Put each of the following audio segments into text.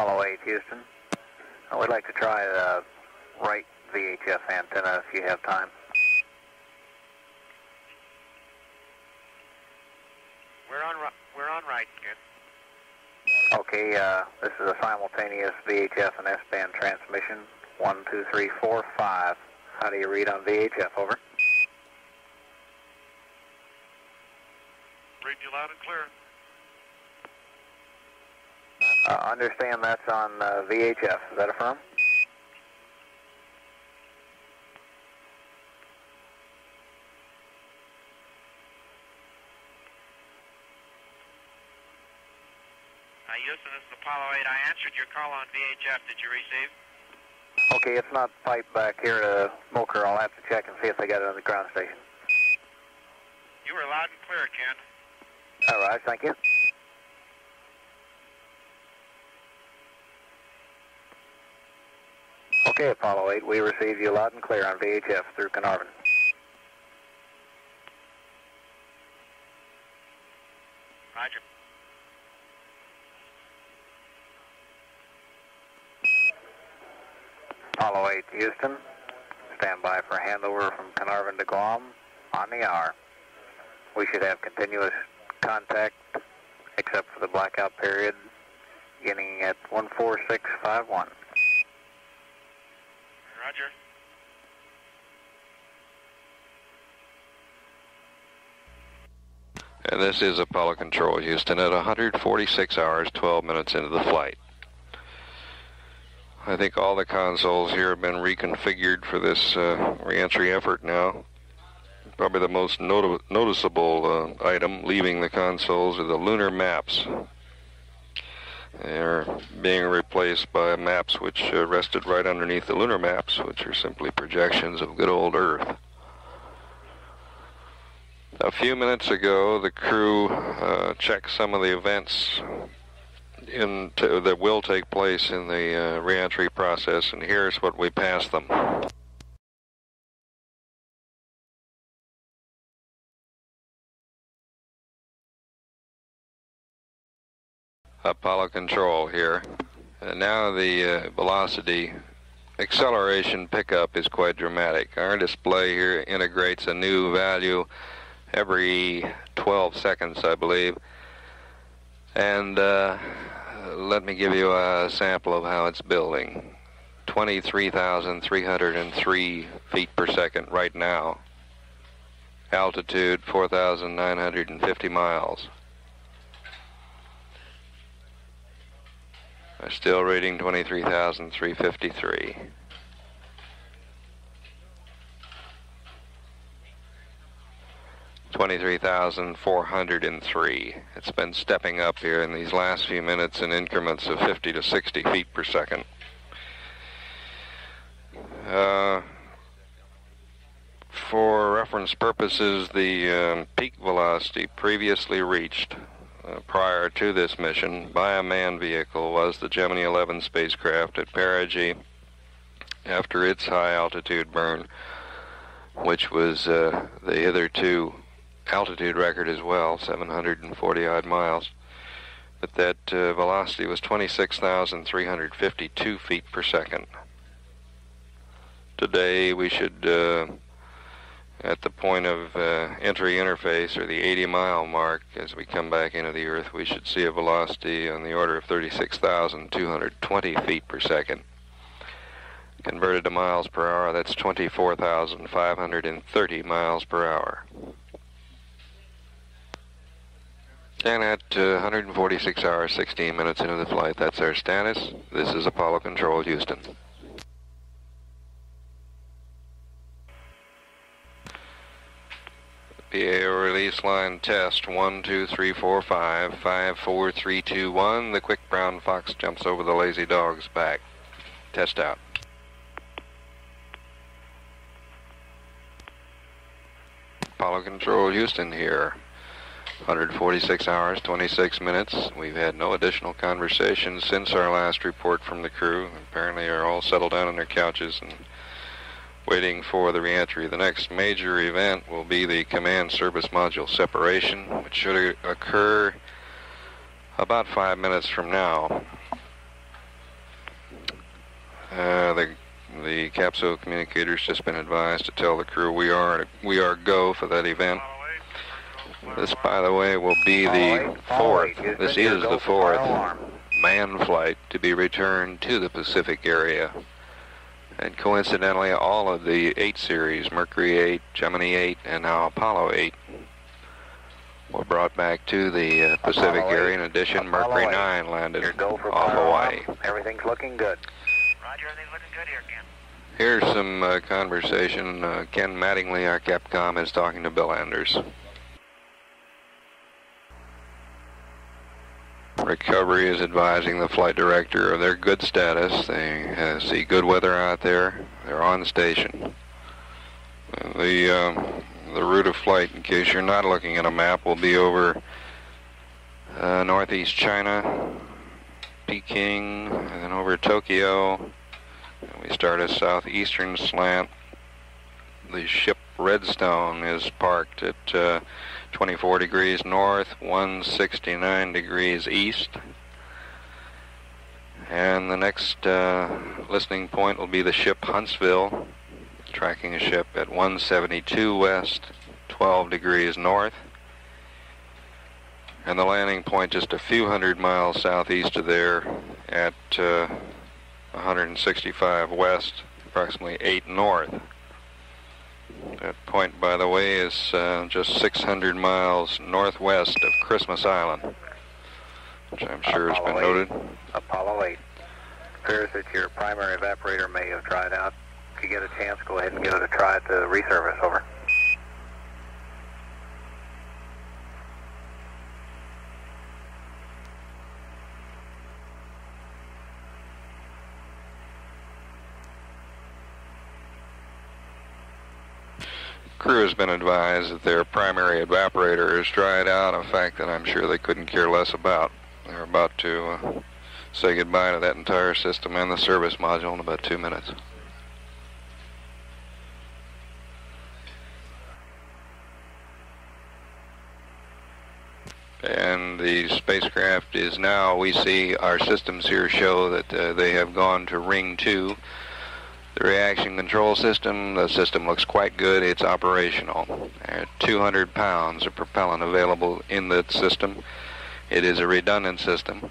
Apollo 8, Houston. We'd like to try the right VHF antenna if you have time. We're on right, kid. Okay, this is a simultaneous VHF and S-band transmission. 1, 2, 3, 4, 5. How do you read on VHF? Over. Read you loud and clear. Understand that's on VHF. Is that affirm? Houston, this is Apollo 8. I answered your call on VHF. Did you receive? Okay, it's not piped back here to Smoker. I'll have to check and see if they got it on the ground station. You were loud and clear, Ken. All right, thank you. Okay, Apollo 8, we received you loud and clear on VHF through Carnarvon. Roger. Apollo 8, Houston. Stand by for handover from Carnarvon to Guam on the hour. We should have continuous contact except for the blackout period beginning at 14651. Roger. And this is Apollo Control, Houston, at 146 hours, 12 minutes into the flight. I think all the consoles here have been reconfigured for this re-entry effort now. Probably the most noticeable item leaving the consoles are the lunar maps. They're being replaced by maps which rested right underneath the lunar maps, which are simply projections of good old Earth. A few minutes ago, the crew checked some of the events that will take place in the re-entry process, and here's what we passed them. Apollo Control here. Now the velocity acceleration pickup is quite dramatic. Our display here integrates a new value every 12 seconds, I believe. And let me give you a sample of how it's building. 23,303 feet per second right now. Altitude 4,950 miles. Still reading 23,353. $23,403. It's been stepping up here in these last few minutes in increments of 50 to 60 feet per second. For reference purposes, the peak velocity previously reached prior to this mission by a manned vehicle was the Gemini 11 spacecraft at perigee after its high altitude burn, which was the hitherto altitude record as well, 740 odd miles. But that velocity was 26,352 feet per second. Today we should, at the point of entry interface, or the 80-mile mark, as we come back into the Earth, we should see a velocity on the order of 36,220 feet per second. Converted to miles per hour, that's 24,530 miles per hour. And at 146 hours, 16 minutes into the flight, that's our status. This is Apollo Control, Houston. PA release line test 1, 2, 3, 4, 5, 5, 4, 3, 2, 1. The quick brown fox jumps over the lazy dog's back. Test out. Apollo Control, Houston here. 146 hours, 26 minutes. We've had no additional conversations since our last report from the crew. Apparently are all settled down on their couches and waiting for the reentry. The next major event will be the command service module separation, which should occur about 5 minutes from now. The capsule communicator's just been advised to tell the crew we are go for that event. This, by the way, will be the fourth. This is the fourth manned flight to be returned to the Pacific area. And coincidentally, all of the 8 series, Mercury 8, Gemini 8, and now Apollo 8, were brought back to the Pacific area. In addition, Mercury 9 landed off Hawaii. Everything's looking good. Roger, everything's looking good here, Ken. Here's some conversation. Ken Mattingly, our Capcom, is talking to Bill Anders. Recovery is advising the flight director of their good status. They see good weather out there. They're on station. The route of flight, in case you're not looking at a map, will be over northeast China, Peking, and then over Tokyo. And we start a southeastern slant. The ship Redstone is parked at 24 degrees north, 169 degrees east. And the next listening point will be the ship Huntsville, tracking a ship at 172 west, 12 degrees north. And the landing point just a few hundred miles southeast of there at 165 west, approximately 8 north. That point, by the way, is just 600 miles northwest of Christmas Island, which I'm sure has been noted. Apollo 8. Appears that your primary evaporator may have dried out. If you get a chance, go ahead and give it a try at the reservice. Over. Crew has been advised that their primary evaporator is dried out, a fact that I'm sure they couldn't care less about. They're about to say goodbye to that entire system and the service module in about 2 minutes. And the spacecraft is now, we see our systems here show that they have gone to Ring 2. The reaction control system, the system looks quite good. It's operational. There are 200 pounds of propellant available in that system. It is a redundant system.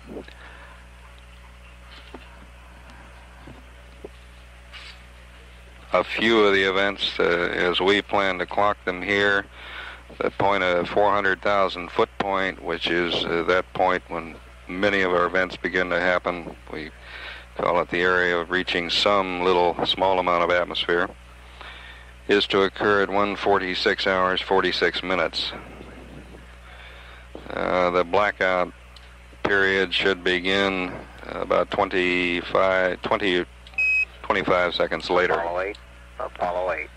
A few of the events, as we plan to clock them here, the point of 400,000 foot point, which is that point when many of our events begin to happen. We call it the area of reaching some little small amount of atmosphere, is to occur at 1:46 hours 46 minutes. The blackout period should begin about 25 seconds later. Apollo 8.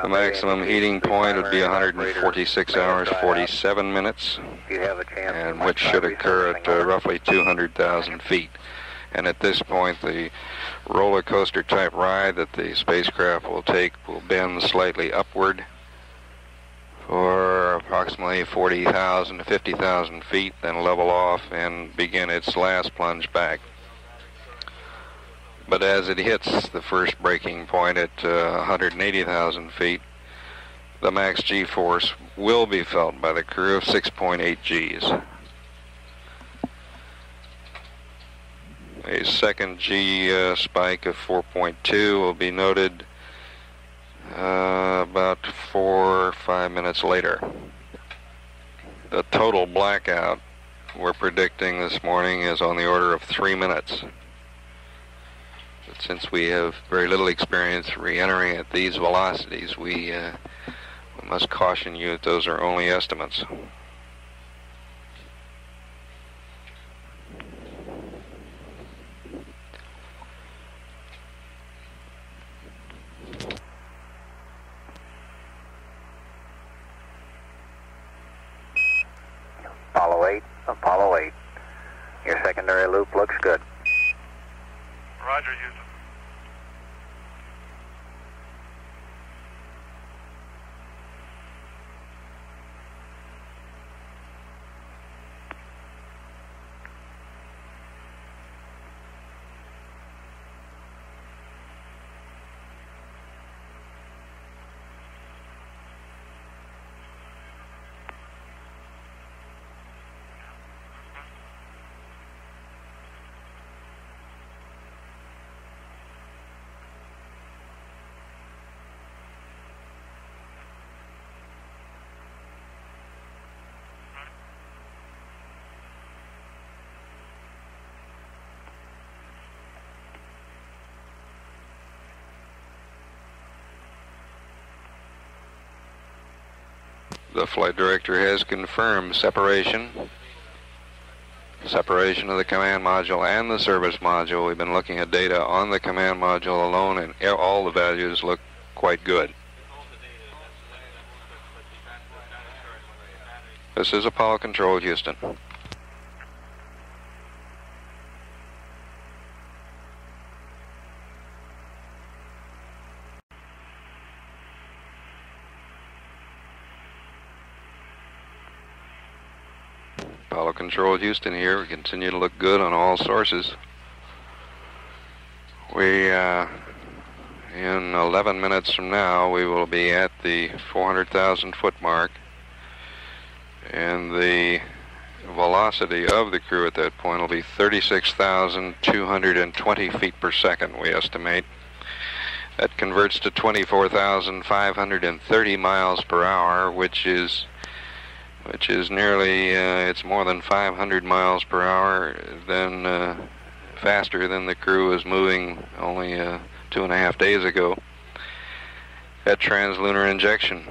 The maximum heating point would be 146 hours 47 minutes, and which should occur at roughly 200,000 feet. And at this point, the roller coaster type ride that the spacecraft will take will bend slightly upward for approximately 40,000 to 50,000 feet, then level off and begin its last plunge back. But as it hits the first breaking point at 180,000 feet, the max G-force will be felt by the crew of 6.8 Gs. A second G spike of 4.2 will be noted about 4 or 5 minutes later. The total blackout we're predicting this morning is on the order of 3 minutes. But since we have very little experience re-entering at these velocities, we must caution you that those are only estimates. Apollo 8. Your secondary loop looks good. Roger, Houston. The flight director has confirmed separation of the command module and the service module. We've been looking at data on the command module alone, and all the values look quite good. This is Apollo Control, Houston. Apollo Control, Houston here. We continue to look good on all sources. In 11 minutes from now, we will be at the 400,000 foot mark, and the velocity of the crew at that point will be 36,220 feet per second, we estimate. That converts to 24,530 miles per hour, which is nearly, it's more than 500 miles per hour faster than the crew was moving only 2.5 days ago at translunar injection.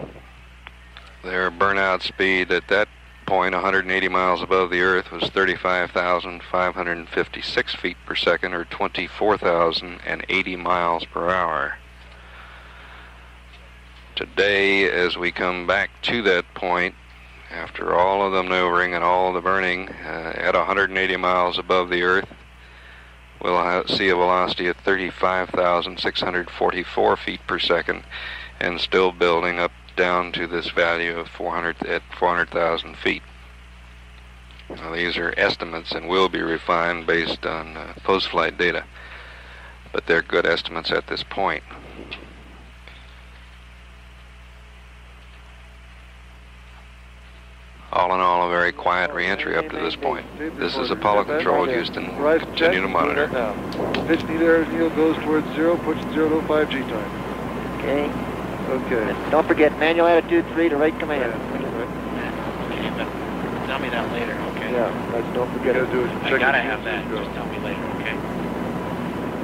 Their burnout speed at that point, 180 miles above the Earth, was 35,556 feet per second, or 24,080 miles per hour. Today, as we come back to that point, after all of the maneuvering and all the burning, at 180 miles above the Earth, we'll see a velocity of 35,644 feet per second, and still building up down to this value of 400,000 feet. Now, these are estimates and will be refined based on post-flight data, but they're good estimates at this point. All in all, a very quiet re-entry up to this point. This is Apollo Control, Houston. Continue to monitor. Pitch needed air goes towards 0, push 005 G time. Okay. Okay. And don't forget, manual attitude 3 to right command. Okay, but tell me that later, okay? Yeah, don't forget to do it. I gotta have that. Just tell me later, okay?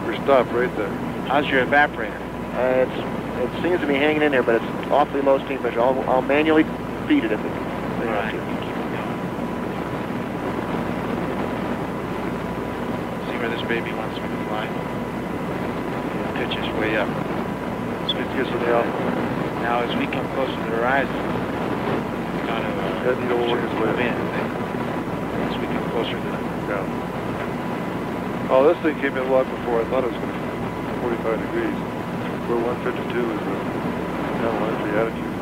We're stopped right there. How's your evaporator? It seems to be hanging in there, but it's awfully low steam pressure. I'll manually feed it if it. All right, keep it going. See where this baby wants me to fly? Pitch is way up. So it gives it the now as we come closer to the horizon, kind of that needle will work its way up. As we come closer to the Oh, this thing came in a lot before. I thought it was going to be 45 degrees. Where 152 is the nominal entry attitude.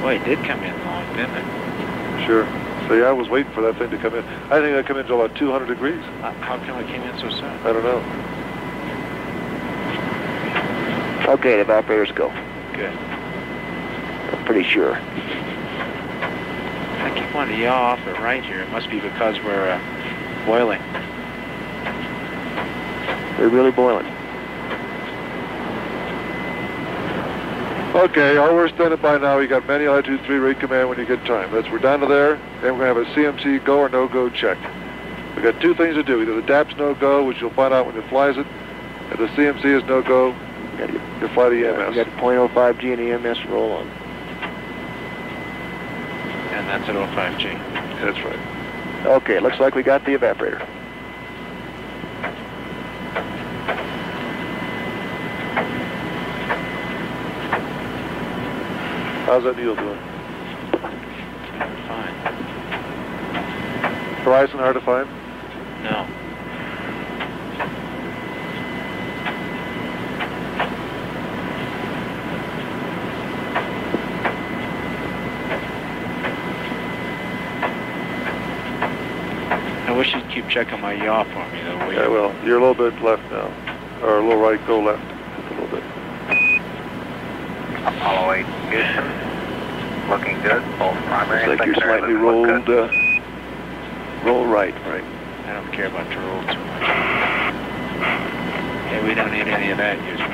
Boy, it did come in long, didn't it? Sure. So yeah, I was waiting for that thing to come in. I think that came in to about 200 degrees. How come it came in so soon? I don't know. Okay, the evaporators go. Good. I'm pretty sure. I keep wanting to yaw off it right here. It must be because we're boiling. They're really boiling. Okay, all we're standing by now. You got manual attitude 3 rate command when you get time. We're down to there, and we're going to have a CMC go or no-go check. We got two things to do. Either the DAP's no-go, which you'll find out when it flies it, and the CMC is no-go, you fly the EMS. You got 0.05 G and EMS roll on. And that's at 05G. That's right. Okay, it looks like we got the evaporator. How's that needle doing? Fine. Horizon hard to find? No. I wish you'd keep checking my yaw for me, though. Yeah, well, you're a little bit left now. Or a little right, go left. A little bit. Apollo 8, Houston. Looking good. Both primary Looks like and you're secondary slightly look good. roll right. I don't care about to roll too much. Hey, we don't need any of that, Houston.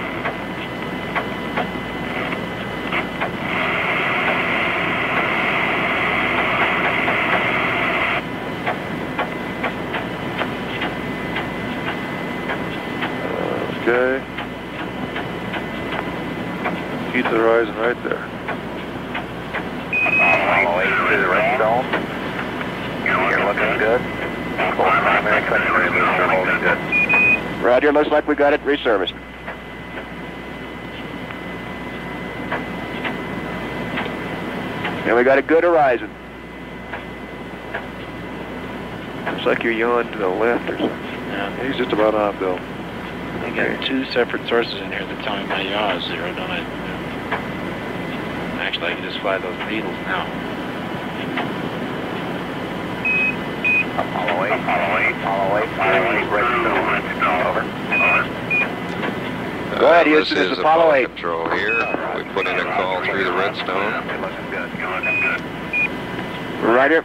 Okay. Keep the horizon right there. All the way to the red zone. You're looking good. Both primary and secondary loops are holding good. Roger, looks like we got it reserviced. And we got a good horizon. Looks like you're yawing to the left or something. Yeah. He's just about on, Bill. I got two separate sources in here that tell me my yaw is 0, don't I? Actually, I can just fly those needles now. All the way to red zone. Over. Go ahead, This Houston, is it's Apollo 8. Control here. We put in a call through the redstone. You're looking good. You're looking good. Roger.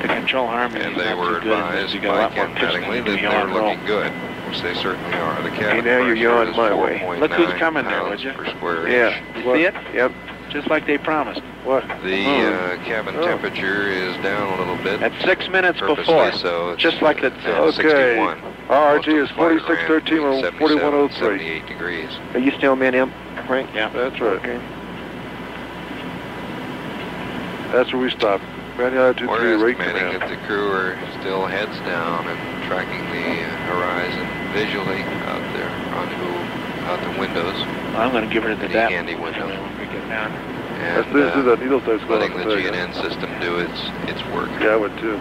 The control harmony And is they not were too good. advised You got a by lot more Ken pitch Mattingly than that you they yaw were and roll. looking good, which they certainly are. The cabin now you're yawing my pressure way. is Look who's 4.9 coming there, would pounds you? per square Yeah. inch. You see it? Yep. Just like they promised. What? The cabin temperature is down a little bit. At 6 minutes Purposely before. so. It's Just like the... at Okay. 61. RRT is Most of the flight 4613 around or 77, 4103. 78 degrees. Are you still min-imp, Frank? Yeah. That's right. Okay. That's where we stopped. Manual 2-3 We're rate estimating command. that the crew are still heads down and tracking the horizon visually out there, out the windows. I'm going to give her the The DAP handy window. when we get down. As And soon as that needle starts going letting off the the thing. GNN system do its work. Yeah, I would too.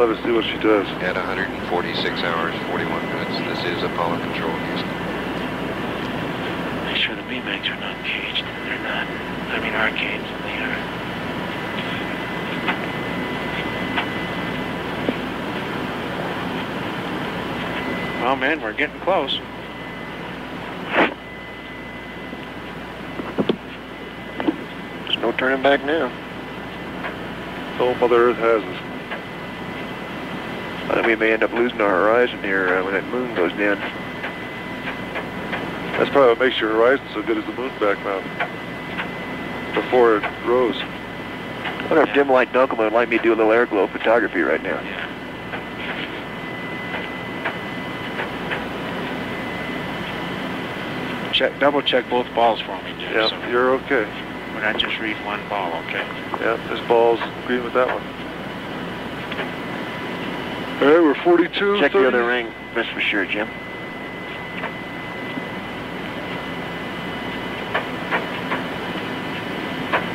Let us see what she does. At 146 hours, 41 minutes. This is Apollo Control, Houston. Make sure the BMAGs are not caged. They're not. I mean, arcades, they are. Oh man, we're getting close. There's no turning back now. Oh, Mother Earth has us. I think we may end up losing our horizon here when that moon goes down. That's probably what makes your horizon so good as the moon background. Before it rose. I wonder if dim light Dunkelman would like me to do a little air glow photography right now. Yeah. Double check both balls for me, Jim. Yeah, So you're okay. when I just read one ball, okay? Yeah, this ball's green with that one. All right, we're 42. Check 30. the other ring, just for sure, Jim.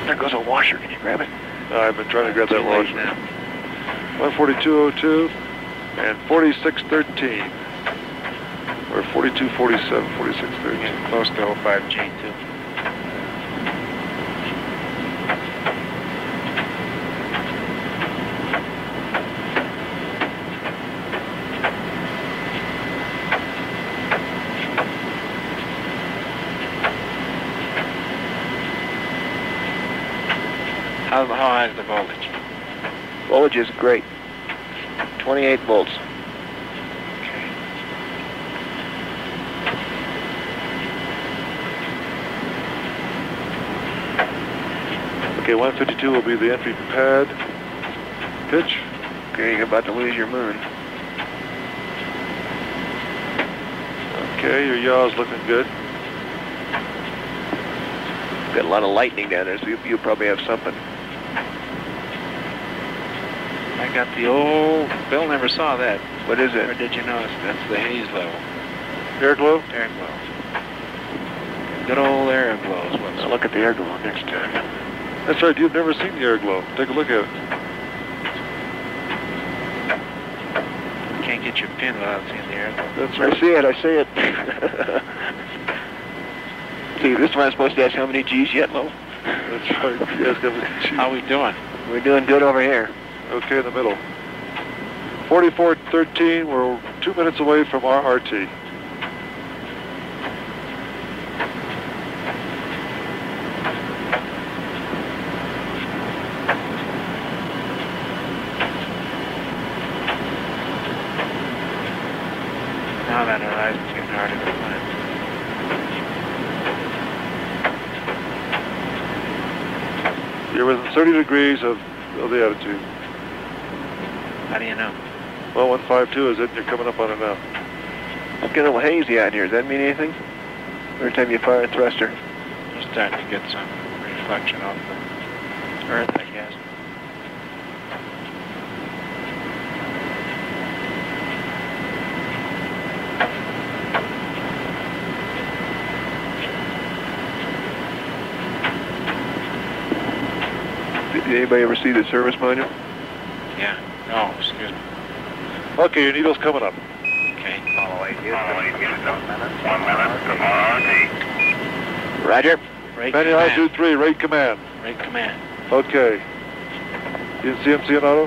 There goes a washer. Can you grab it? I've been trying to grab that Too late washer. now. 142.02 and 46.13. Or 42.47, 46.13. Getting close to 05G too. How high is the voltage? Voltage is great. 28 volts. Okay. Okay, 152 will be the entry pad. Pitch. Okay, you're about to lose your moon. Okay, your yaw's looking good. Got a lot of lightning down there, so you'll probably have something. I got the old... Bill never saw that. What is Or it? did you notice? That's the haze level. Air glow? Air glow. Good old air glow is I'll what's... look at the air glow next time. That's right, you've never seen the air glow. Take a look at it. Can't get your pin without seeing the air glow. That's I right. see it, I see it. See, this one I'm supposed to ask how many G's yet, Lo? That's right. Yes, How we doing? We're doing good over here. okay, in the middle. 44.13, we're 2 minutes away from RRT. Now that horizon's getting harder to find. You're within 30 degrees of the attitude. How do you know? Well, 152 is it, and you're coming up on it now. It's getting a little hazy out here. Does that mean anything? Every time you fire a thruster. We're starting to get some reflection off the Earth, I guess. Did anybody ever see the service manual? Yeah. Oh, excuse me. Okay, your needle's coming up. Okay. Follow 8 Houston. 1 minute. Roger. Rate Manual command. altitude 3, rate command. Rate command. Okay. You in CMC and auto?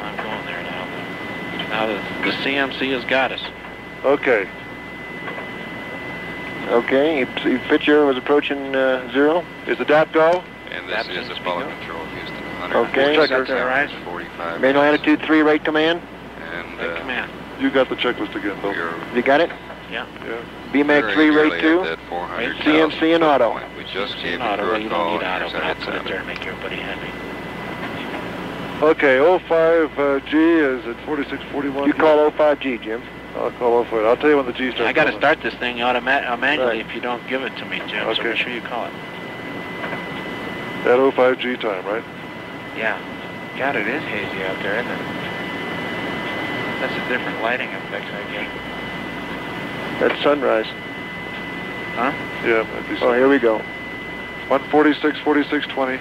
I'm going there now. Now the CMC has got us. Okay. Okay, your picture was approaching 0. Is the DAP go? And this is Apollo Control, Houston. Okay. 146 Set hours, to 45 Manual minutes. altitude 3, rate command. And Rate command. You got the checklist again, Bill. we're You got it? Yeah. Yeah. BMAC very 3, nearly rate at 2. that 400,000 CMC and auto. point. We just gave Auto, you well, a you call. don't need and auto, here's but how I'll it's put it sounded. there and make everybody happy. Okay, 05G is at 4641. You call 05G, Jim. I'll call 05. I'll tell you when the G starts. I got to coming. start this thing manually Right. if you don't give it to me, Jim. So Okay. make sure you call it. At 05G time, right? Yeah. God, it is hazy out there, isn't it? That's a different lighting effect, I guess. That's sunrise. Huh? Yeah, might be Oh, here we go. 146, 4620.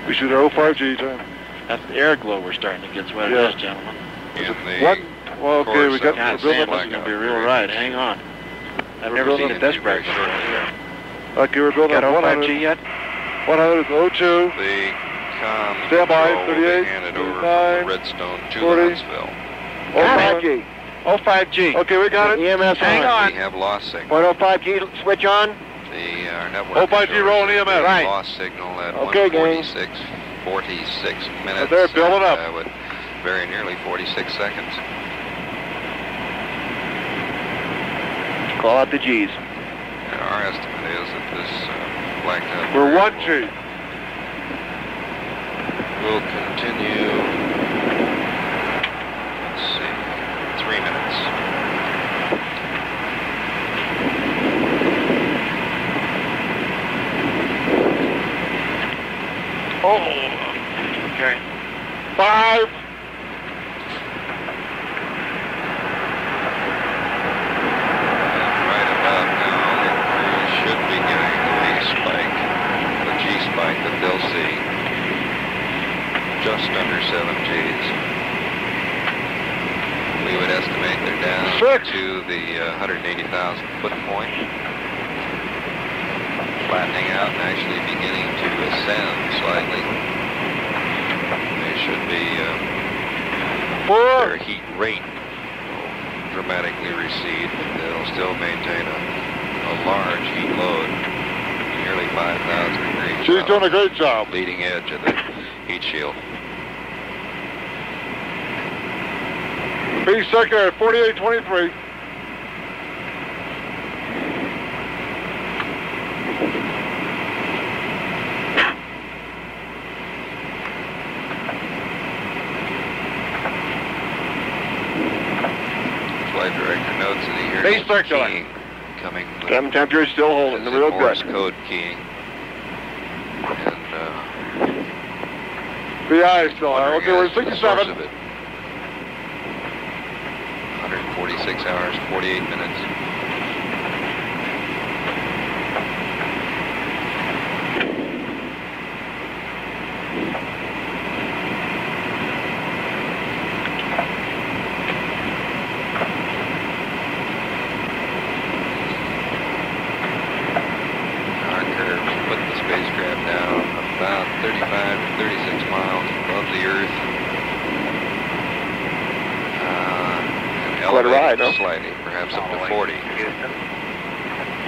We shoot at 05G time. That's the air glow we're starting to get. That's what Yeah. it is, gentlemen. In the What? Well, okay, we got course, God, we're building Sam, up. this is going to be a real ride. Hang on. I've We're never building seen a up desk very break. Okay, we're building Got up 100. 05G yet? 100 is 02. The com Stand by, control will be 38, handed over 39, from the Redstone to 40. the Huntsville. 05G. 05G. Okay, we got it. EMS Hang on. on. We have lost signal. 105G switch on. The network 05G controllers rolling EMS. have Right. lost signal at Okay, gang. 46 minutes. They're building up. With very nearly 46 seconds. Call out the G's. And our estimate is that this blackout We're period 1G. will continue, let's see, 3 minutes. Oh. Okay. 5. Right about now, the crew should be getting the spike, the G spike that they'll see. Just under 7 Gs. We would estimate they're down 6. to the 180,000 foot point. Flattening out and actually beginning to ascend slightly. They should be, their 4. heat rate will dramatically recede. They'll still maintain a large heat load, nearly 5,000 degrees. She's doing a great job. Leading edge of the heat shield. B second at 4823. Flight director notes that he hears Base circular. keying coming. Cabin temperature is still holding. Is Real Morse good. code keying. And BI still high. wondering Okay, we're as to the 67. source of it. 146 hours, 48 minutes. Our curves put the spacecraft down about 35 to 36 miles above the Earth. And Quite a ride, elevated huh? slightly, perhaps up to 40. Houston.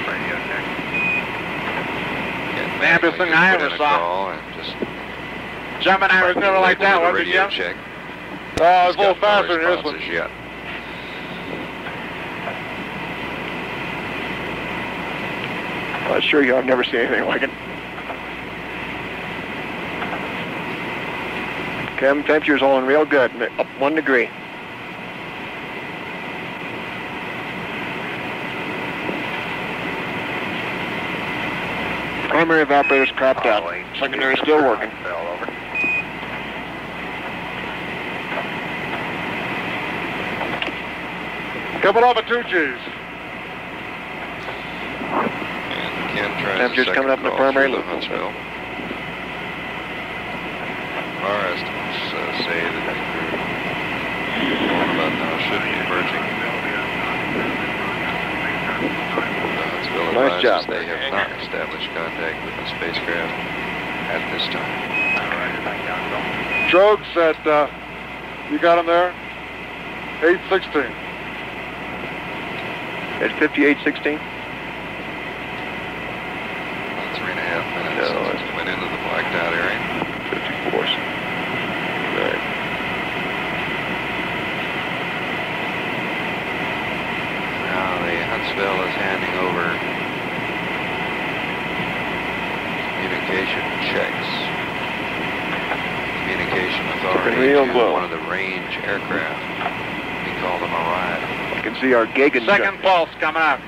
Radio check. Get Man, this back, thing we I put ever in a saw. call and just Jumping, I was never like that, do a was it, radio Jim? check. Oh, it's a little Got no faster than this one. responses yet. I assure you, I've never seen anything like it. Cabin temperature's holding real good. Up 1 degree. primary evaporator's crapped out. Secondary still working. Coming off at 2 Gs. And Ken tries Temperature's coming up in the primary loop. Huntsville. Our estimates say that the about now should be emerging. Huntsville Nice job. they have not established contact with the spacecraft at this time. Drogues at, you got him there? 816. At 5816. 3.5 minutes since we went into the blacked out area. 54. Right. Now the Huntsville is handing over communication checks. Communication authority Real to low. one of the range aircraft. We call them arrive. You can see our Gagan. Second pulse coming up.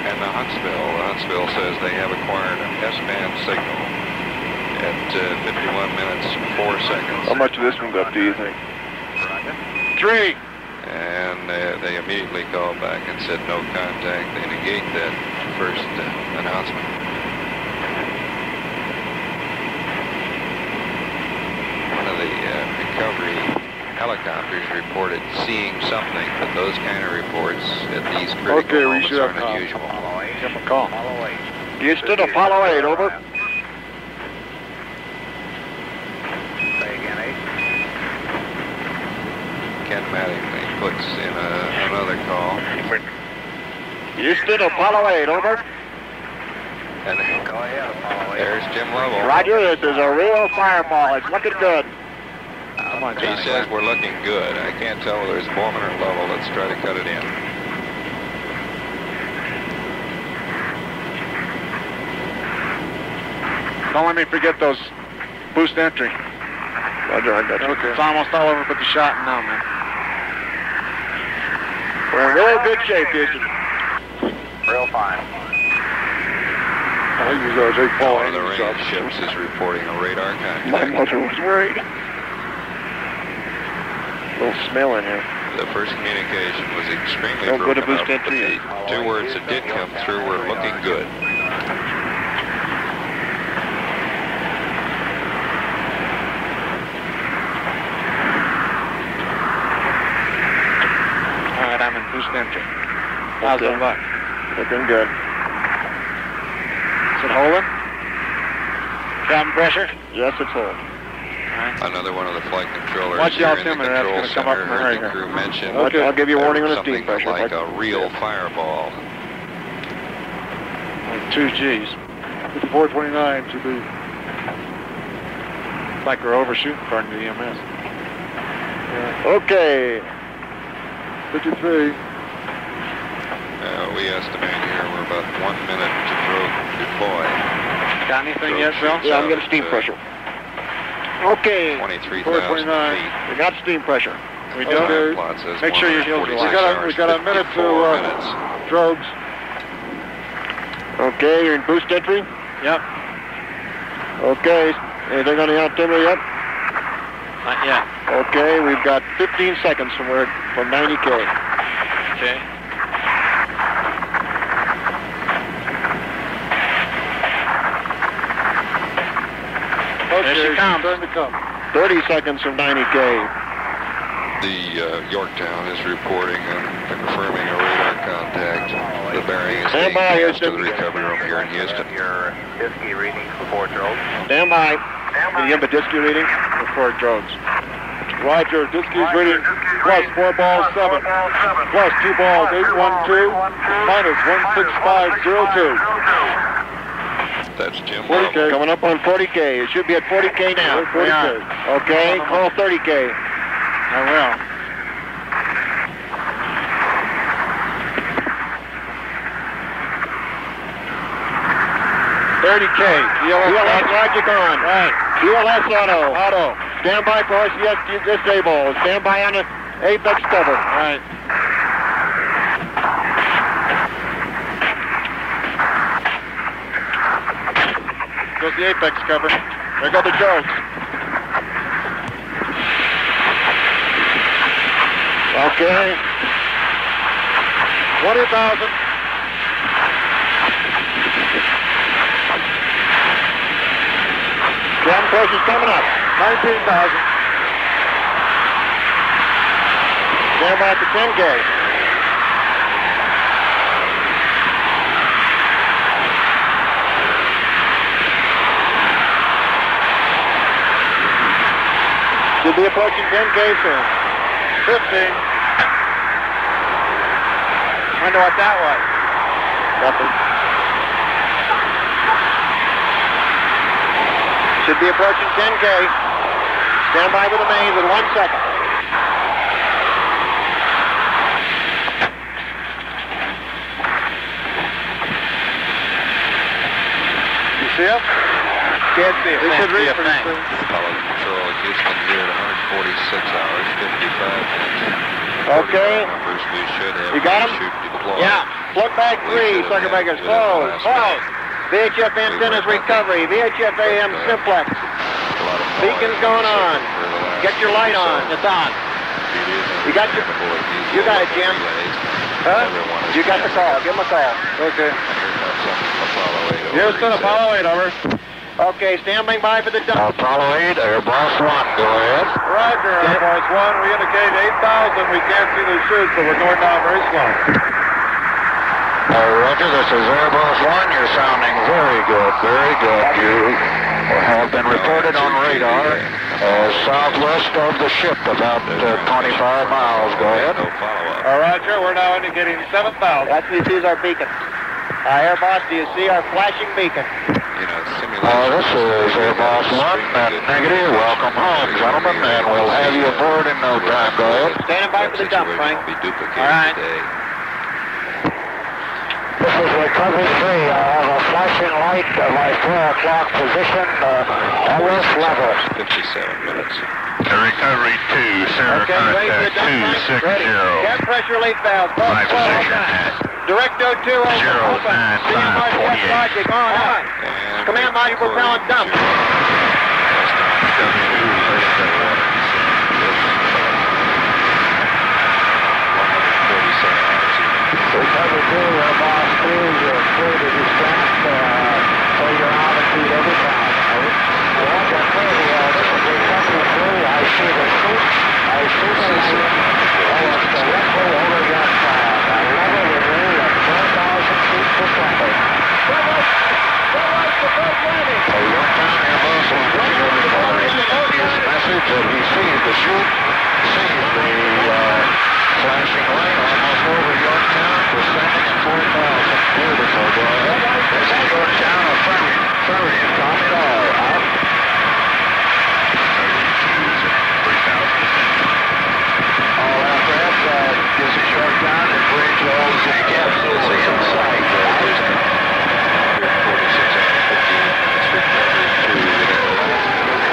And the Huntsville says they have acquired an S-band signal at 51 minutes 4 seconds. How much of this one up do you think? 3. And they immediately called back and said no contact. They negate that first announcement. One of the recovery helicopters reported seeing something, but those kind of reports at these critical moments aren't unusual. Give him a call. Houston, Apollo 8, over. Say again, 8. Ken Mattingly puts in another call. Houston, Apollo 8, over. And Go ahead, Apollo 8. there's Jim Lovell. Roger, this is a real fireball. It's looking good. He says we're looking good. I can't tell whether it's Borman or Lovell. Let's try to cut it in. Don't let me forget those boost entry. Roger, I got you. Okay. It's almost all over but the shot now, man. We're in real good shape, Houston. Real fine. I think those 8 Paul One of the Haney range shots. ships is reporting a radar My contact. mother was worried. A little smell in here. The first communication was extremely Don't go to broken boost up, but entry. the 2 words that did come through were looking good. All right, I'm in boost entry. How's Okay. it look? Looking good. Is it holding? Cabin pressure? Yes, it's holding. Another one of the flight controllers Watch the here in the altimeter, that's control gonna come up center in a heard hurry the here. crew mention Okay. I'll give you a warning on the something steam pressure. like a real fireball. 2 Gs. 429 to be. It's like we're overshooting according to the EMS. Okay. 53. We estimate here we're about 1 minute to deploy. Got anything yet, Bill? Yeah, I'm getting steam pressure. Okay. 23,000 429. feet. We got steam pressure. We do? Okay. Plot says Make sure your heels are 146 locked. We got a hours, minute 54 to minutes. Drogues. Okay, you're in boost entry? Yep. Okay. Anything on the altimeter yet? Not yet. Okay, we've got 15 seconds from 90K. Okay. Okay, There she comes. starting to come. 30 seconds from 90K. The Yorktown is reporting and confirming a radar contact. The bearing is Stand being by, passed to Houston. the recovery room here in Houston. Your Disky readings before Drogues. Stand by. Can you give a Disky reading? Before Drogues. Roger, Disky's reading plus 4 balls 7, plus 2 balls 812, minus 16502. That's Jim 40K. Lovell. Coming up on 40K. It should be at 40K now. 40K. Okay, call 30K. I will. ELS logic on. Right. ELS auto. Auto. Stand by for RCS disable. Stand by on the Apex cover. All right. Goes the apex cover. There go the jokes. Okay. 20,000. Jam push is coming up. 19,000. Stand by for 10K. Should be approaching 10K soon. 15. Wonder what that was. Nothing. Should be approaching 10K. Stand by with the mains in 1 second. You see him? Can't see it. They should reach pretty soon. Apollo Control, Houston 0 to 146 hours, 55 minutes. Okay. Numbers we should have. You got 'em? Shoot deploy. Yeah. Plug back 3, circuit breakers. Close. Close. VHF antennas recovery. VHF AM simplex. Beacons going on. Get your light on. It's on. You got your... You got it, Jim. Huh? You got the call. Give him a call. Okay. Houston, Apollo 8, over. Okay, standing by for the dump. Apollo 8, Airbus 1, go ahead. Roger, Air Force 1. We indicate 8,000. We can't see the chutes, but we're going down very slow. Roger, this is Airbus 1. You're sounding very good, very good. You have been reported on radar southwest of the ship, about 25 miles. Go ahead. Roger, we're now indicating 7,000. That's what you see is our beacon. Airbus, do you see our flashing beacon? This is Airbus 1, negative. Welcome home, gentlemen, and we'll have you aboard in no time. Go ahead. Standing by for the dump, Frank. All right. This is recovery 3. I have a flashing light at my 4 o'clock position, LS level. 57 minutes. Recovery 2, Sarah contact 260. Gas pressure relief valve. My position. Direct 02 over. Open. CMRTS logic on. Command module propellant dump. Recovery 2, Airbus 2, you're clear to distract, so your altitude every time. I want to clear this is recovery 3, I see the chute, I see the light, it's directly over your side. I level with you at 4,000 feet per second. So Yorktown Airbus 1, your recovery is message that he sees the chute, sees the flashing light almost over Yorktown. We're standing at 4,000. Beautiful, go ahead. This is Yorktown, affirmative. Copy it all. Out. 3,000. All after that, this is Yorktown, and bridge rolls in capsules inside. 46 hours, 15 minutes. Recovery 2 within the last minute.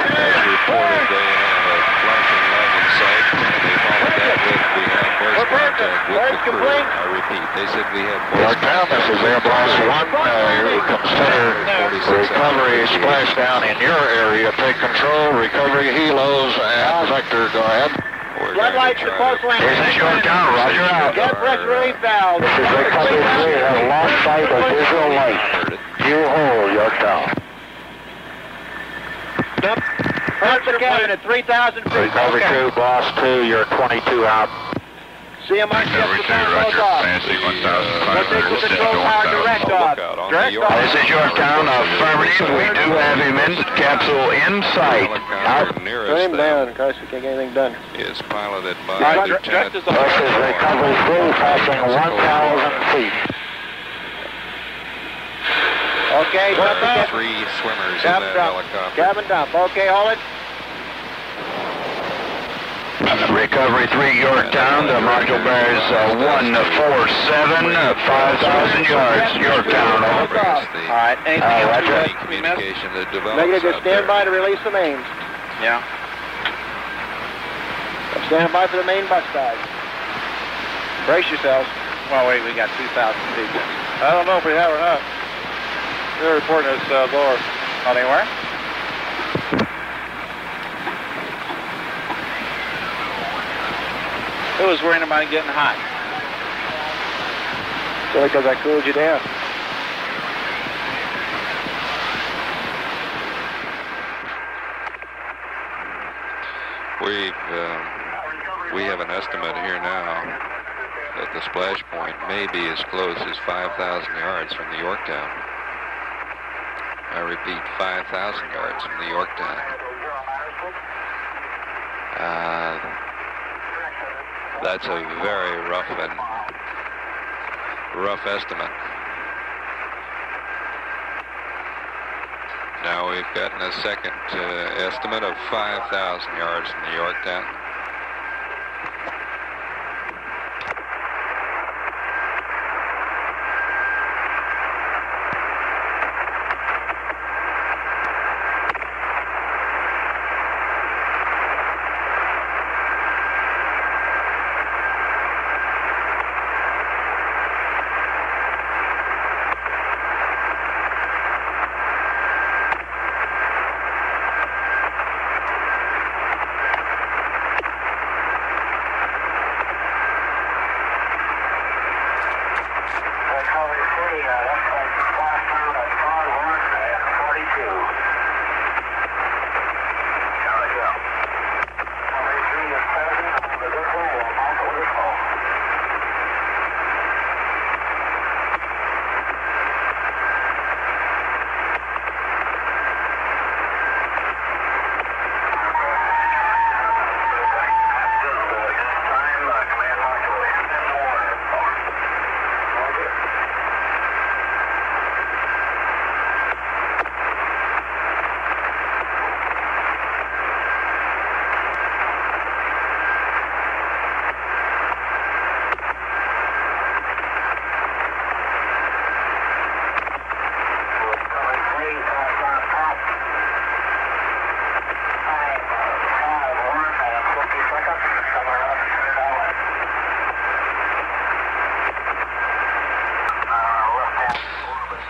As reported, they have a flashing light in sight, and they followed that with, we have voice contact with the crew. I repeat, they said we have voice Yorktown, this is Airbus 1. You consider recovery splashdown in your area. Take control, recovery helos, and vector. Go ahead. Floodlights to close landing. This is Yorktown, roger out. Gas pressure relief valve. This is recovery 3. Have lost sight of visual light. You hold, Yorktown. Dump. Press the cabin at 3,000 feet. Recovery 2, Boss 2, you're 22 out. CMRTS Recovery 2, propellant roger. off. Fancy We'll 1,500. take the control tower direct off. Direct off. This is Yorktown, affirmative. We do have him in. Capsule in sight. Out. Put him down in case we can't get anything done. Is piloted by Direct Lieutenant. is This is recovery 3, passing 1,000 feet. Okay, dump the cabin. 3 swimmers in Cabin that dump. helicopter. Cabin dump. Okay, hold it. Recovery 3, Yorktown. The module bears 147, 5,000 yards. Yorktown, over. All right, anything else? Any communication that develops Negative, out just stand there. by to release the mains. Yeah. Stand by for the main bus guys. Brace yourselves. Well, wait, we got 2,000 feet. I don't know if we have or not. They're reporting us lower. Oh, they were? Who was worrying about it getting hot? So because I cooled you down. We have an estimate here now that the splash point may be as close as 5,000 yards from the Yorktown. I repeat, 5,000 yards from the Yorktown. That's a very rough estimate. Now we've gotten a second estimate of 5,000 yards from the Yorktown.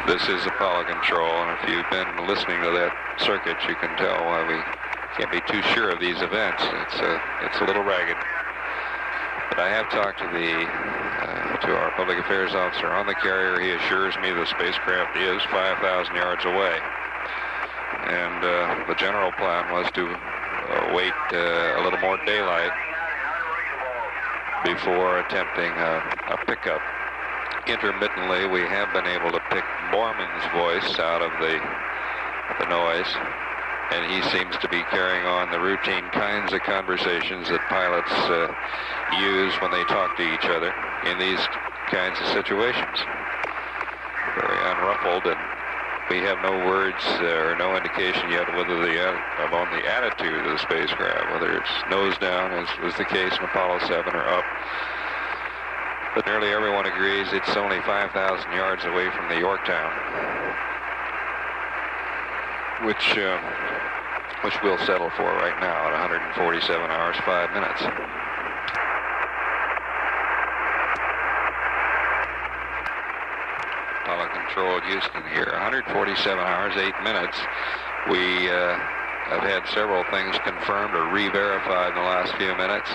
This is Apollo Control, and if you've been listening to that circuit, you can tell why we can't be too sure of these events. It's a little ragged. But I have talked to our public affairs officer on the carrier. He assures me the spacecraft is 5,000 yards away. And the general plan was to wait a little more daylight before attempting a pickup. Intermittently, we have been able to pick Borman's voice out of the noise, and he seems to be carrying on the routine kinds of conversations that pilots use when they talk to each other in these kinds of situations. Very unruffled, and we have no words or no indication yet whether on the attitude of the spacecraft, whether it's nose down, as was the case in Apollo 7, or up. But nearly everyone agrees it's only 5,000 yards away from the Yorktown, which we'll settle for right now at 147 hours, 5 minutes. Apollo Control Houston here, 147 hours, 8 minutes. We have had several things confirmed or re-verified in the last few minutes.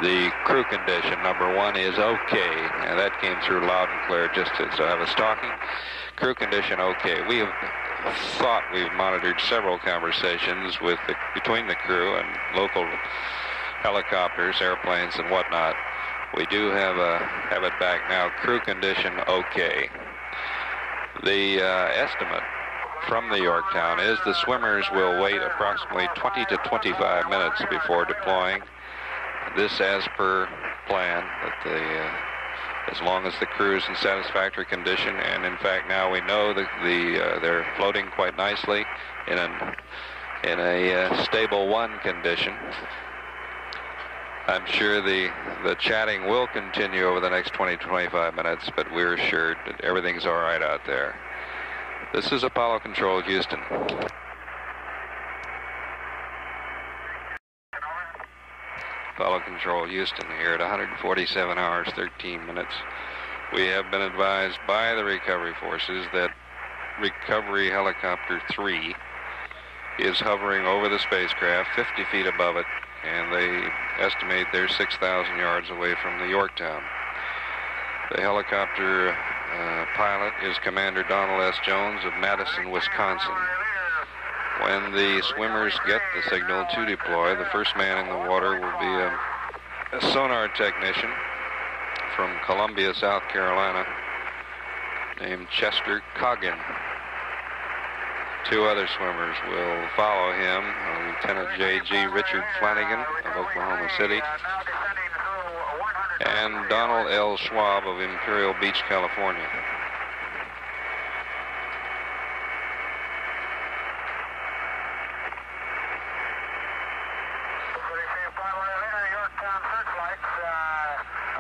The crew condition, number one, is okay, and that came through loud and clear just as I was talking. Crew condition okay. We have thought we've monitored several conversations between the crew and local helicopters, airplanes, and whatnot. We do have it back now. Crew condition okay. The estimate from the Yorktown is the swimmers will wait approximately 20 to 25 minutes before deploying. This as per plan, that as long as the crew is in satisfactory condition, and in fact now we know that they're floating quite nicely in a stable 1 condition. I'm sure the chatting will continue over the next 20 to 25 minutes, but we're assured that everything's all right out there. This is Apollo Control Houston. Apollo Control Houston here at 147 hours, 13 minutes. We have been advised by the recovery forces that Recovery Helicopter 3 is hovering over the spacecraft 50 feet above it, and they estimate they're 6,000 yards away from the Yorktown. The helicopter pilot is Commander Donald S. Jones of Madison, Wisconsin. When the swimmers get the signal to deploy, the first man in the water will be a sonar technician from Columbia, South Carolina, named Chester Coggin. Two other swimmers will follow him, Lieutenant J.G. Richard Flanagan of Oklahoma City, and Donald L. Schwab of Imperial Beach, California.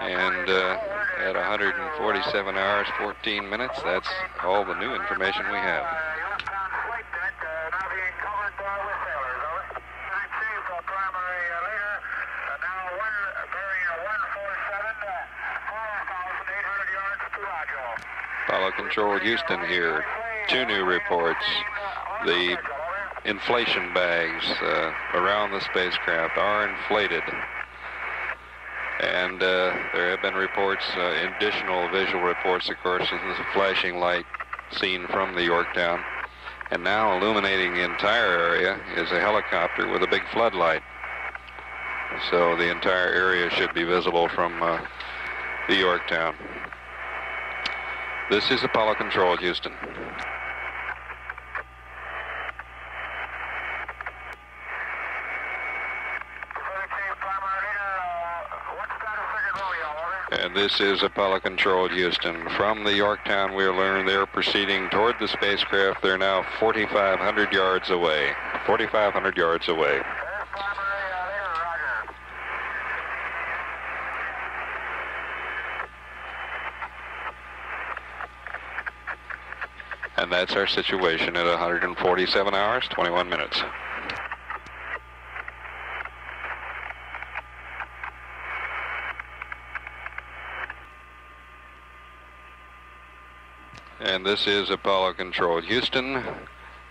And at 147 hours, 14 minutes, that's all the new information we have. Apollo Control Houston here. Two new reports. The inflation bags around the spacecraft are inflated. And there have been reports, additional visual reports, of course, of the flashing light seen from the Yorktown. And now illuminating the entire area is a helicopter with a big floodlight. So the entire area should be visible from the Yorktown. This is Apollo Control, Houston. And this is Apollo Control, Houston. From the Yorktown, we learn they're proceeding toward the spacecraft. They're now 4,500 yards away. 4,500 yards away. And that's our situation at 147 hours, 21 minutes. And this is Apollo Control Houston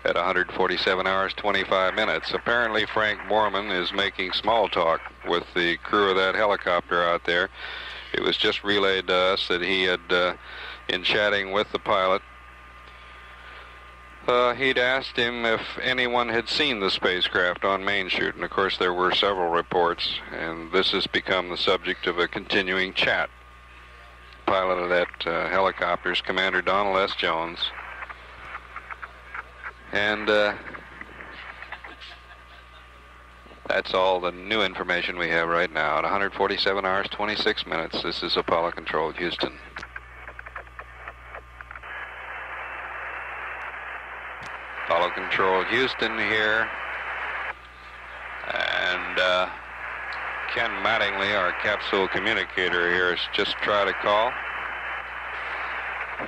at 147 hours, 25 minutes. Apparently Frank Borman is making small talk with the crew of that helicopter out there. It was just relayed to us that he had, in chatting with the pilot, he'd asked him if anyone had seen the spacecraft on Main Chute, and of course there were several reports, and this has become the subject of a continuing chat. Pilot of that helicopter is Commander Donald S. Jones, and that's all the new information we have right now at 147 hours, 26 minutes. This is Apollo Control, Houston. Apollo Control Houston here, and Ken Mattingly, our capsule communicator here, has just tried to call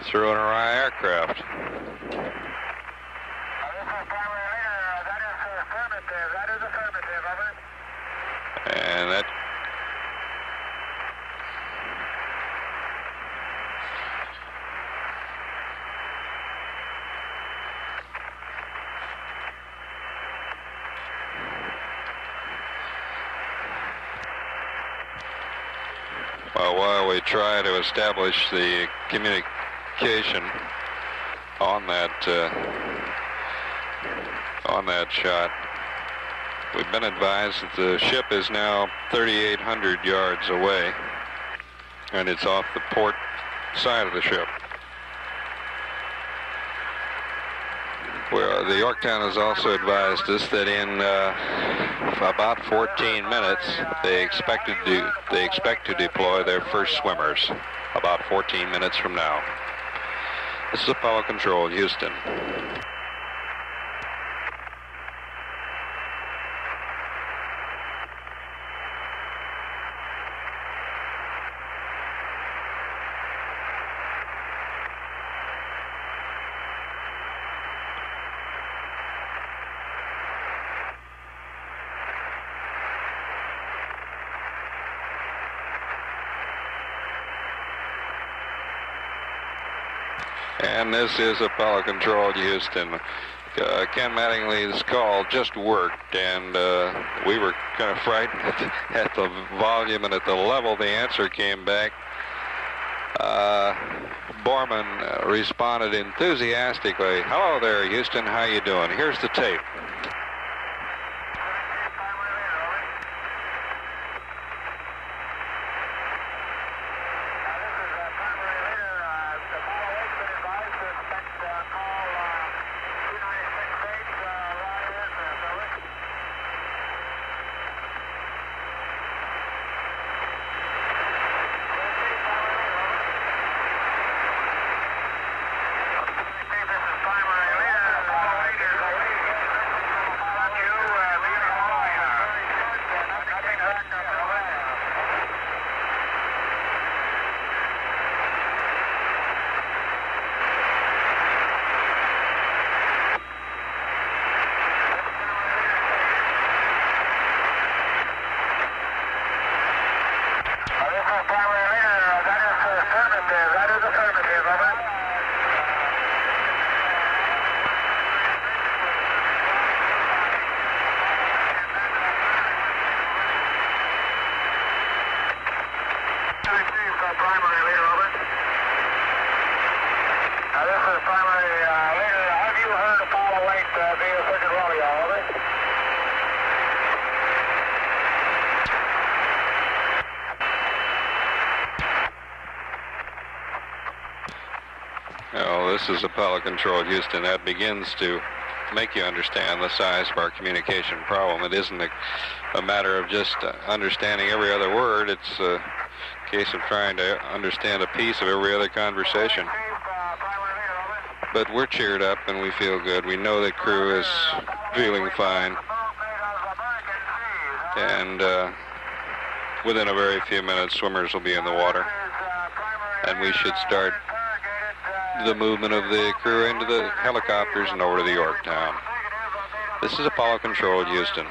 through an Orion aircraft. And that while we try to establish the communication on that shot, we've been advised that the ship is now 3,800 yards away, and it's off the port side of the ship. Well, the Yorktown has also advised us that in about 14 minutes they expect to deploy their first swimmers. About 14 minutes from now. This is Apollo Control, Houston. And this is Apollo Control, Houston. Ken Mattingly's call just worked, and we were kind of frightened at the volume and at the level the answer came back. Borman responded enthusiastically. Hello there, Houston. How you doing? Here's the tape. This is Apollo Control, Houston. That begins to make you understand the size of our communication problem. It isn't a matter of just understanding every other word. It's a case of trying to understand a piece of every other conversation. But we're cheered up and we feel good. We know the crew is feeling fine. And within a very few minutes, swimmers will be in the water. And we should start the movement of the crew into the helicopters and over to the Yorktown. This is Apollo Control, Houston.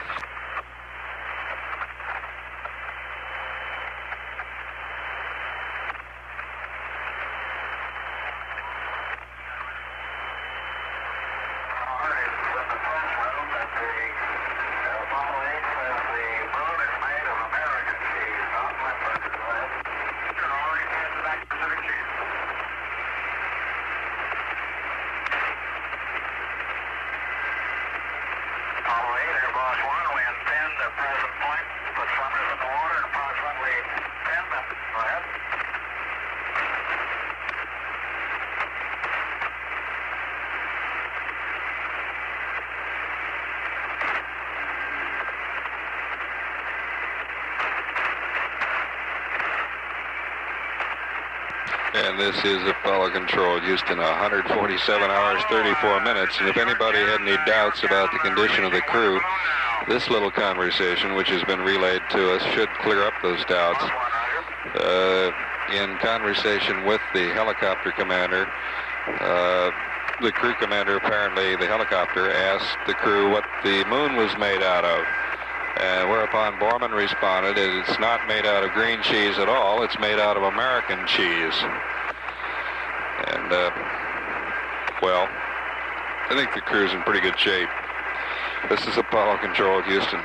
And this is Apollo Control, Houston, 147 hours, 34 minutes. And if anybody had any doubts about the condition of the crew, this little conversation, which has been relayed to us, should clear up those doubts. In conversation with the helicopter commander, the crew commander, apparently the helicopter, asked the crew what the moon was made out of. Whereupon Borman responded, it's not made out of green cheese at all, it's made out of American cheese. And, well, I think the crew's in pretty good shape. This is Apollo Control, Houston.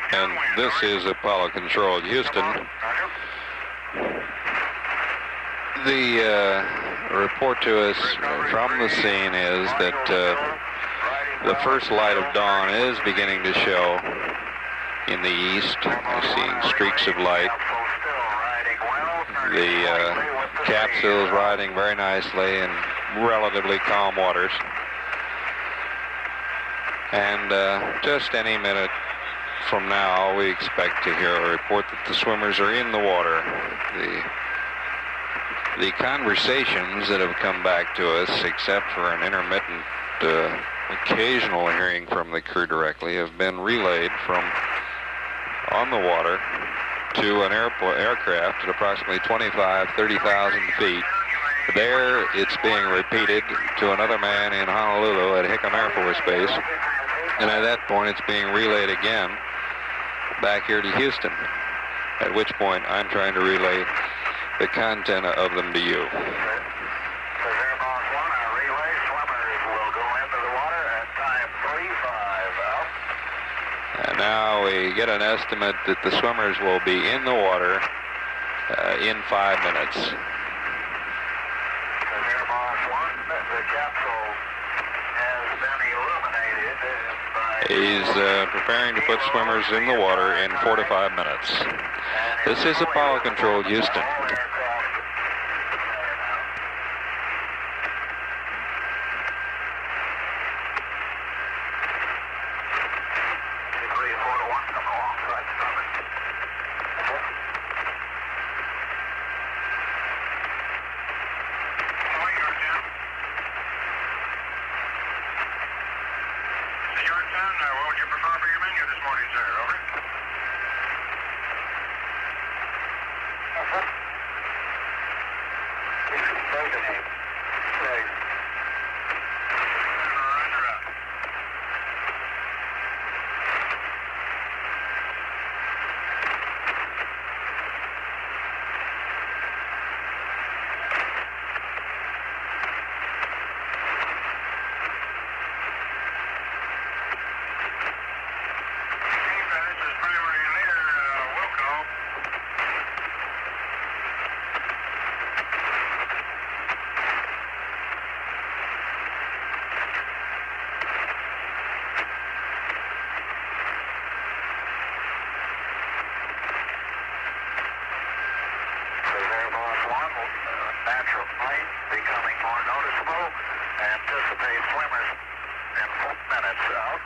And this is Apollo Control, Houston. The report to us from the scene is that the first light of dawn is beginning to show in the east. We're seeing streaks of light. The capsule is riding very nicely in relatively calm waters. And just any minute from now, we expect to hear a report that the swimmers are in the water. The conversations that have come back to us, except for an intermittent occasional hearing from the crew directly, have been relayed from on the water to an aircraft at approximately 30,000 feet. There, it's being repeated to another man in Honolulu at Hickam Air Force Base. And at that point, it's being relayed again back here to Houston, at which point I'm trying to relay the content of them to you. And now we get an estimate that the swimmers will be in the water in 5 minutes. He's preparing to put swimmers in the water in 4 to 5 minutes. This is Apollo Control, Houston. What would you prefer for your menu this morning, sir? Over. Natural light becoming more noticeable. Anticipate swimmers in 4 minutes out.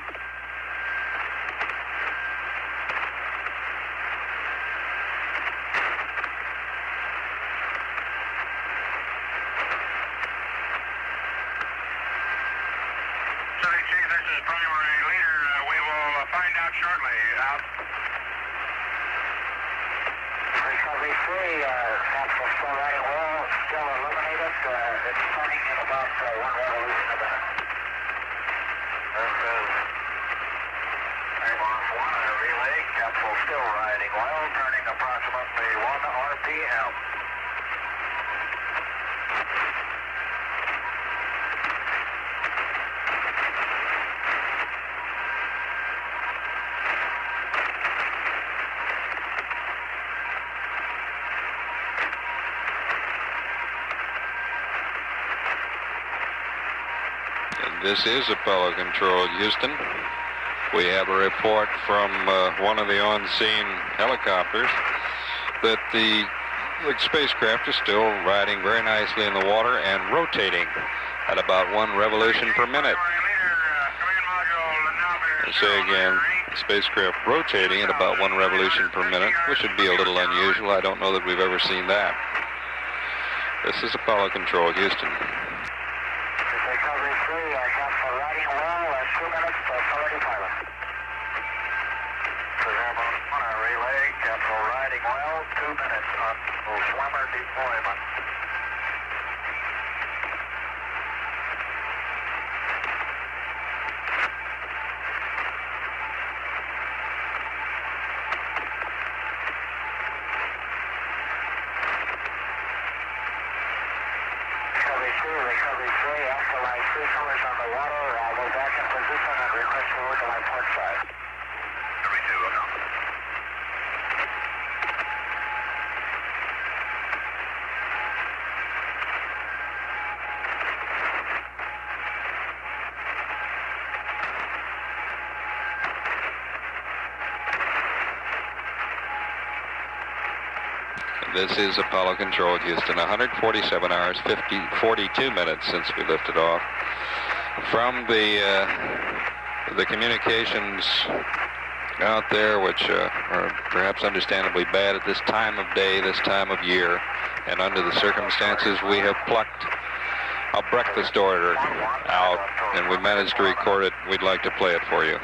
Sorry, Chief, this is primary leader. We will find out shortly. Out. Recovery 3, capsule still riding well, still illuminated. It's turning in about 1 revolution a minute. This is Airboss 1 on a relay. Capsule still riding well, turning approximately 1 RPM. This is Apollo Control, Houston. We have a report from one of the on-scene helicopters that the spacecraft is still riding very nicely in the water and rotating at about 1 revolution per minute. I say again, The spacecraft rotating at about 1 revolution per minute, which would be a little unusual. I don't know that we've ever seen that. This is Apollo Control, Houston. Recovery 3, Capsule riding well, 2 minutes to 30 pilot. Airborne 1 relay, Capsule riding well, 2 minutes on swimmer deployment. Recovery 3, actualize 3 swimmers on the water. We're back in position and request for work on my port side. Recovery 2, look out. This is Apollo Control, Houston. 147 hours, 42 minutes since we lifted off. From the communications out there, which are perhaps understandably bad at this time of day, this time of year, and under the circumstances, we have plucked a breakfast order out, and we managed to record it. We'd like to play it for you.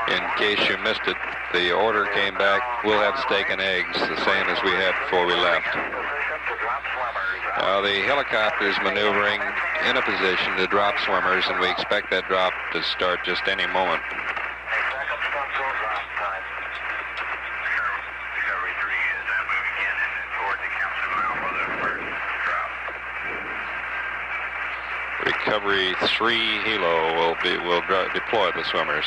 In case you missed it, the order came back, we'll have steak and eggs, the same as we had before we left. The helicopter is maneuvering in a position to drop swimmers, and we expect that drop to start just any moment. Recovery 3 helo will deploy the swimmers.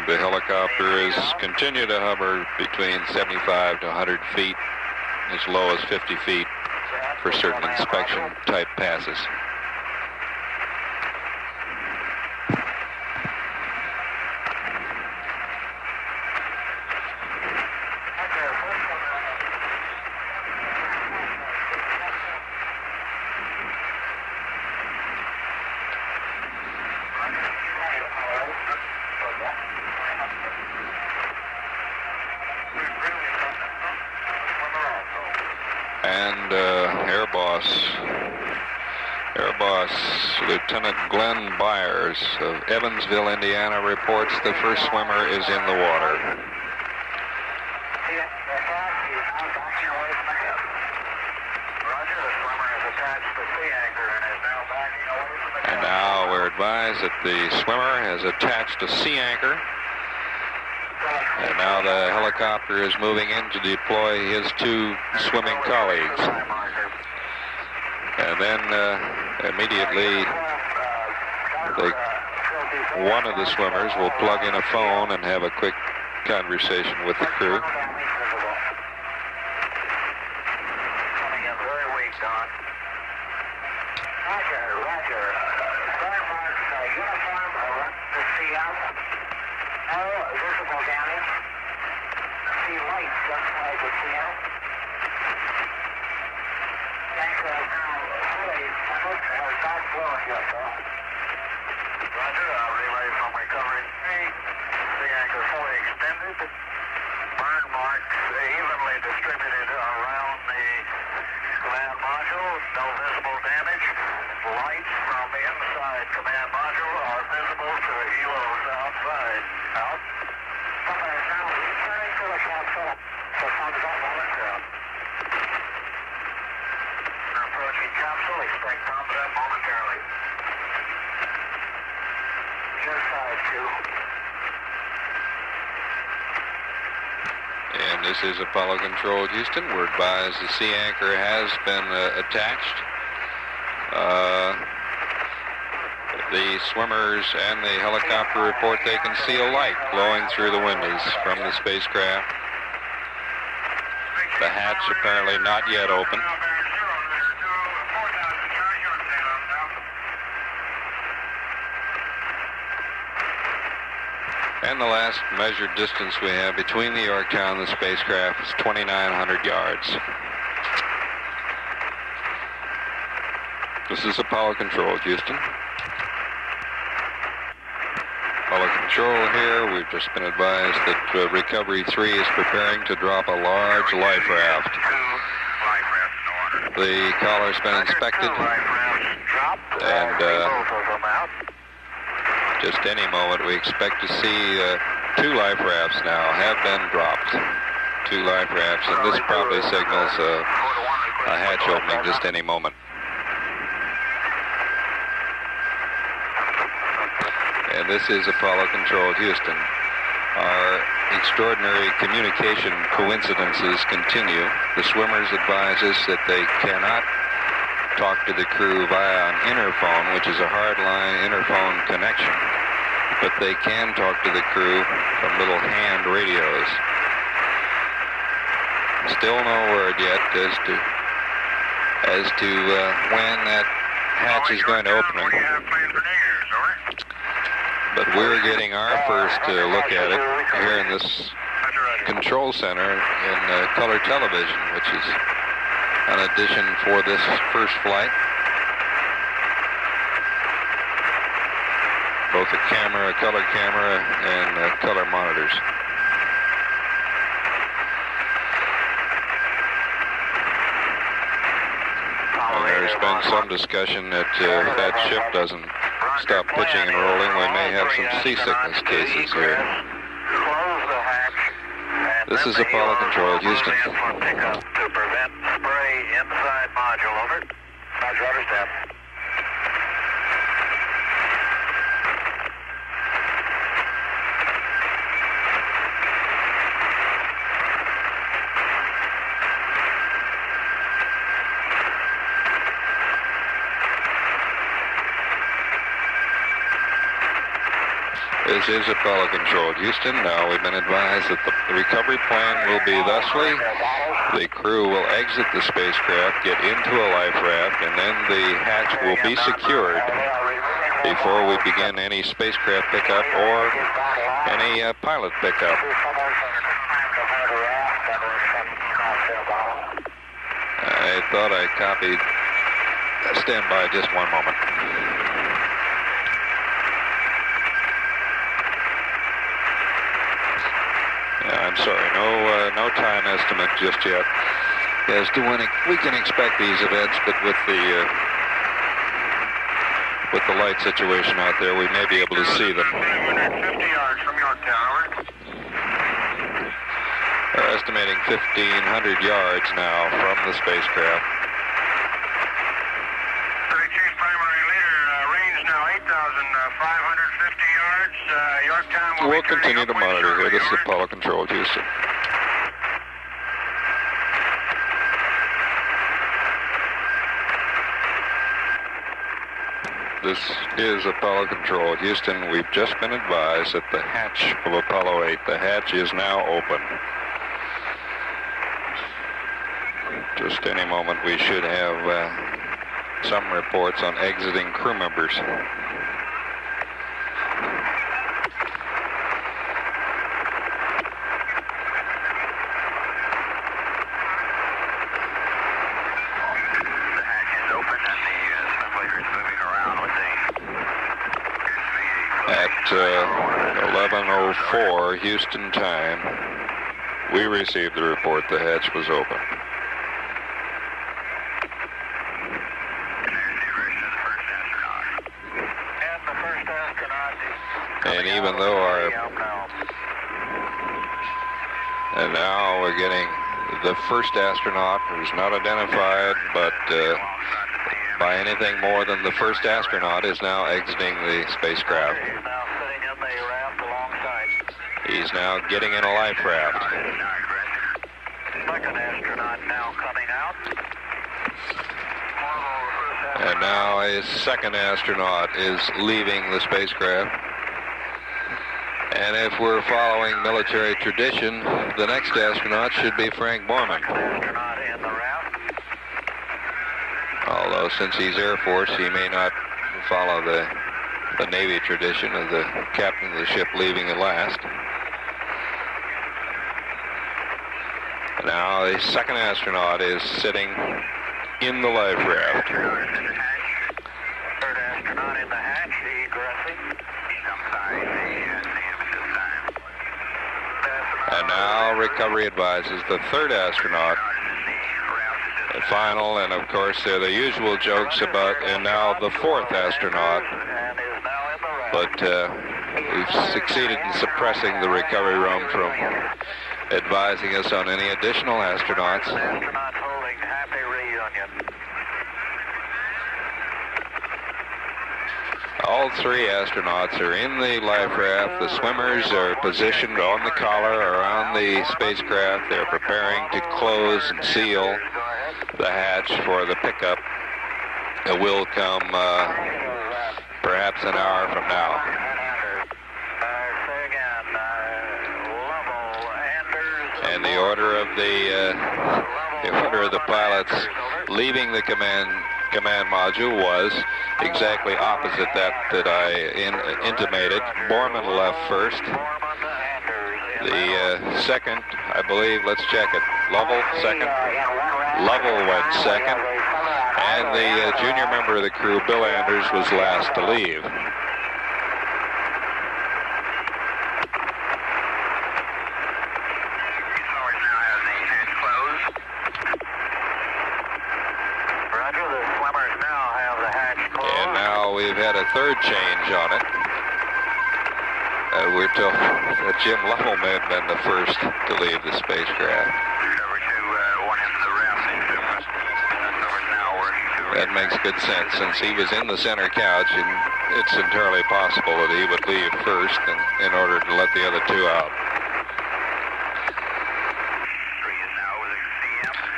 The helicopter is continue to hover between 75 to 100 feet, as low as 50 feet for certain inspection type passes. And Air Boss Lieutenant Glenn Byers of Evansville, Indiana, reports the first swimmer is in the water. And now we're advised that the swimmer has attached a sea anchor. And now the helicopter is moving in to deploy his 2 swimming colleagues. And then immediately one of the swimmers will plug in a phone and have a quick conversation with the crew. Roger, relay from recovery 3. The anchor fully extended. Burn marks evenly distributed around the command module. No visible damage. Lights from the inside command module are visible to the helos outside. Out. Now returning to the capsule. Perform development ground. Approaching capsule. Expect combat momentarily. And this is Apollo Control, Houston. We're advised the sea anchor has been attached. The swimmers and the helicopter report they can see a light glowing through the windows from the spacecraft. The hatch apparently not yet open. And the last measured distance we have between the Yorktown and the spacecraft is 2,900 yards. This is Apollo Control, Houston. Apollo Control here. We've just been advised that Recovery 3 is preparing to drop a large life raft. The collar's been inspected, and just any moment we expect to see 2 life rafts now have been dropped. 2 life rafts, and this probably signals a hatch opening just any moment. And this is Apollo Control, Houston. Our extraordinary communication coincidences continue. The swimmers advise us that they cannot talk to the crew via an interphone, which is a hardline interphone connection, but they can talk to the crew from little hand radios. Still no word yet as to when that hatch is going to open. But we're getting our first look at it here in this control center in color television, which is an addition for this first flight. Both a camera, a color camera, and color monitors. And there's been some discussion that if that ship doesn't stop pitching and rolling, we may have some seasickness cases here. This is Apollo Control, Houston. To prevent spray inside module, over. Roger, understand. This is Apollo Control, Houston. Now we've been advised that the recovery plan will be thusly. The crew will exit the spacecraft, get into a life raft, and then the hatch will be secured before we begin any spacecraft pickup or any pilot pickup. I thought I copied. Stand by just one moment. I'm sorry, no time estimate just yet as to when we can expect these events, but with the light situation out there, we may be able to see them. 750 yards from Yorktown, They're estimating 1,500 yards now from the spacecraft. 32's primary leader, range now 8,550 yards. Yorktown We'll continue to monitor here. This is Apollo Control, Houston. This is Apollo Control, Houston. We've just been advised that the hatch of Apollo 8, the hatch is now open. Just any moment we should have some reports on exiting crew members. At 11:04 Houston time, we received the report the hatch was open. And even though and now we're getting the first astronaut who's not identified, but by anything more than the first astronaut is now exiting the spacecraft. He's now getting in a life raft. Second astronaut now coming out. And now a second astronaut is leaving the spacecraft. And if we're following military tradition, the next astronaut should be Frank Borman. Although since he's Air Force, he may not follow the Navy tradition of the captain of the ship leaving at last. Now the second astronaut is sitting in the life raft. Third astronaut in the hatch, egressing. And now recovery advises the third astronaut, the final, and of course there are the usual jokes about, and now the fourth astronaut. But we've succeeded in suppressing the recovery room from advising us on any additional astronauts. Astronauts holding happy reunion. All three astronauts are in the life raft. The swimmers are positioned on the collar around the spacecraft. They're preparing to close and seal the hatch for the pickup that will come perhaps an hour from now. And the order of the pilots leaving the command module was exactly opposite that I intimated. Borman left first. The second, I believe, let's check it. Lovell second. Lovell went second. And the junior member of the crew, Bill Anders, was last to leave. We've had a third change on it. We're told that Jim Lovell may have been the first to leave the spacecraft. That makes good sense, since he was in the center couch, and it's entirely possible that he would leave first in order to let the other two out.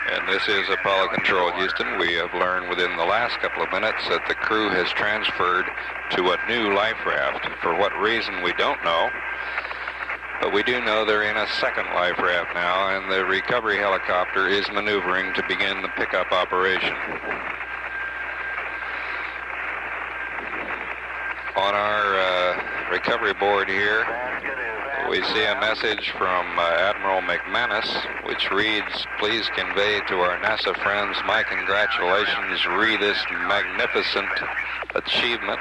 And this is Apollo Control, Houston. We have learned within the last couple of minutes that the crew has transferred to a new life raft. For what reason, we don't know. But we do know they're in a second life raft now, and the recovery helicopter is maneuvering to begin the pickup operation. On our recovery board here, we see a message from Admiral McManus, which reads, "Please convey to our NASA friends my congratulations re this magnificent achievement.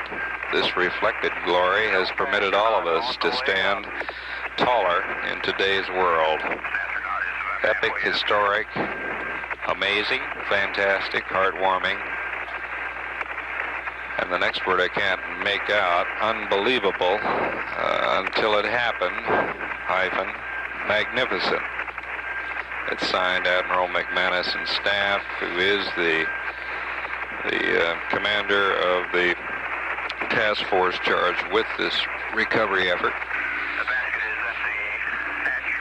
This reflected glory has permitted all of us to stand taller in today's world. Epic, historic, amazing, fantastic, heartwarming." And the next word I can't make out, unbelievable, until it happened, hyphen, magnificent. It's signed Admiral McManus and staff, who is the commander of the task force charged with this recovery effort. The basket is at the hatch.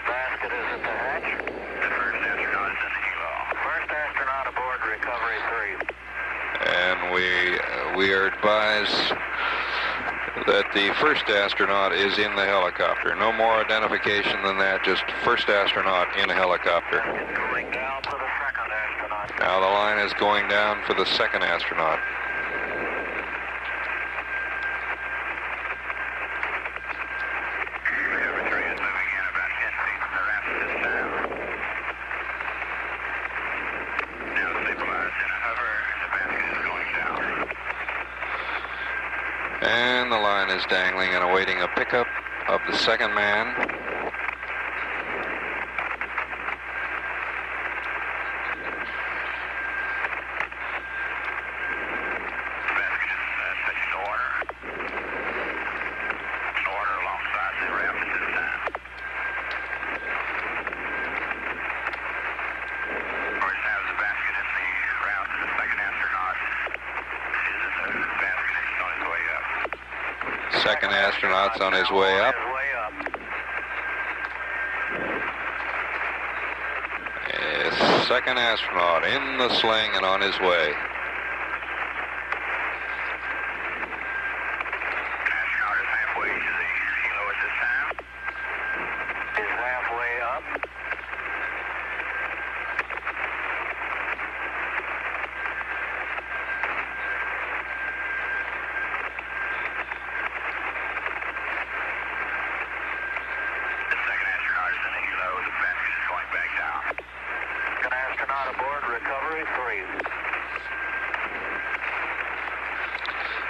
Basket is at the hatch. The first astronaut is in the helo. First astronaut aboard Recovery 3. And we are advised that the first astronaut is in the helicopter. No more identification than that, just first astronaut in a helicopter. Going down to the second astronaut. Now the line is going down for the second astronaut. Recovery 3 is moving in about 10 feet from the raft this time. Now stabilized in a hover, and the basket is going down. And the line is dangling and awaiting a pickup of the second man. The basket is touching the water. The water alongside the raft at this time. Of course, now the basket in the raft, the second astronaut is in the basket and he's on his way up. Second astronaut's on his way up. Second astronaut in the sling and on his way. Astronaut is halfway to the helo